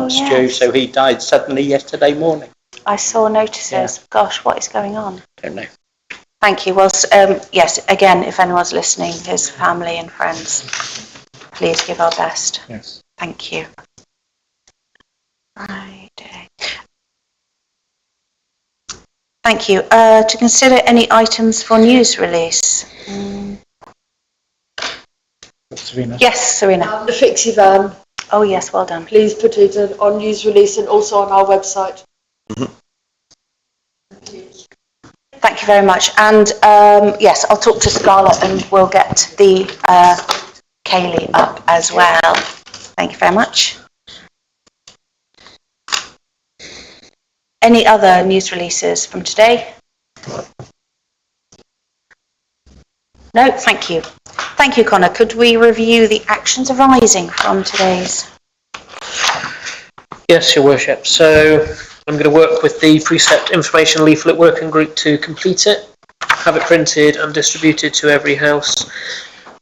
Stew, so he died suddenly yesterday morning. I saw notices. Yeah. Gosh, what is going on? Don't know. Thank you. Well, yes, again, if anyone's listening, his family and friends, please give our best. Yes. Thank you. Friday. Thank you. To consider any items for news release. Serena. Yes, Serena. The Fixie van. Oh yes, well done. Please put it on news release and also on our website. Mm-hmm. Thank you very much. And yes, I'll talk to Scarlett and we'll get the Kaylee up as well. Thank you very much. Any other news releases from today? No, thank you. Thank you, Connor. Could we review the actions arising from today's? Yes, Your Worship. So I'm going to work with the Precept Information Leaflet Working Group to complete it, have it printed and distributed to every house.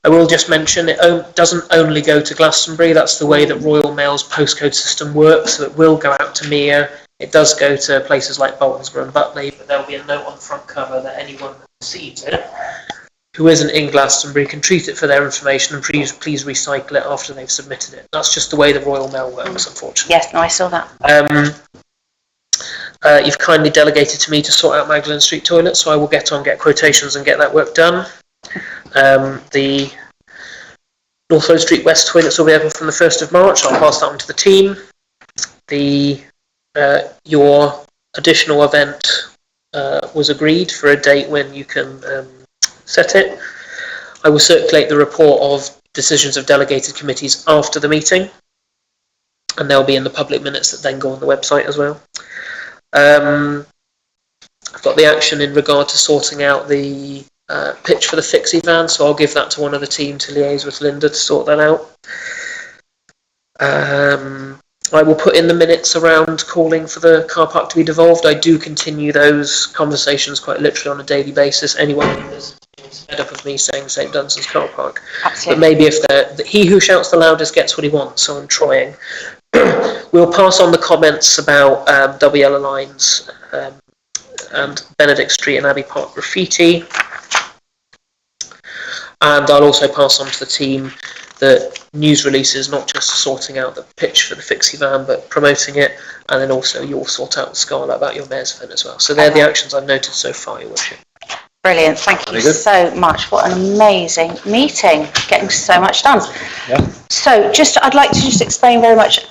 I will just mention it doesn't only go to Glastonbury. That's the way that Royal Mail's postcode system works. So it will go out to Mere. It does go to places like Boltonsborough and Butley, but there'll be a note on the front cover that anyone that receives it who isn't in Glastonbury can treat it for their information and please recycle it after they've submitted it. That's just the way the Royal Mail works, unfortunately. Yes, no, I saw that. You've kindly delegated to me to sort out Magdalen Street toilet, so I will get quotations and get that work done. The North Road Street West toilets will be open from the 1st of March. I'll pass that on to the team. Your additional event was agreed for a date when you can set it. I will circulate the report of decisions of delegated committees after the meeting, and they'll be in the public minutes that then go on the website as well. I've got the action in regard to sorting out the pitch for the fixie van, so I'll give that to one of the team to liaise with Linda to sort that out. I will put in the minutes around calling for the car park to be devolved. I do continue those conversations quite literally on a daily basis. Anyone who is fed up of me saying St Dunstan's car park. Absolutely. But maybe if he who shouts the loudest gets what he wants, so I'm trying. We'll pass on the comments about double yellow lines and Benedict Street and Abbey Park graffiti. And I'll also pass on to the team the news releases, not just sorting out the pitch for the fixie van, but promoting it, and then also you'll sort out with Scarlett about your mayor's event as well. So they're the actions I've noted so far, Your Worship. Brilliant, thank you so much. What an amazing meeting, getting so much done. Yeah. So I'd like to just explain very much,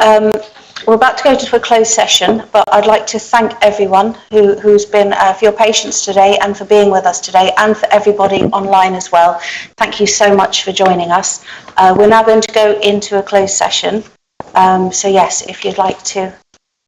we're about to go to a closed session, but I'd like to thank everyone who's been, for your patience today and for being with us today, and for everybody online as well. Thank you so much for joining us. We're now going to go into a closed session. So yes, if you'd like to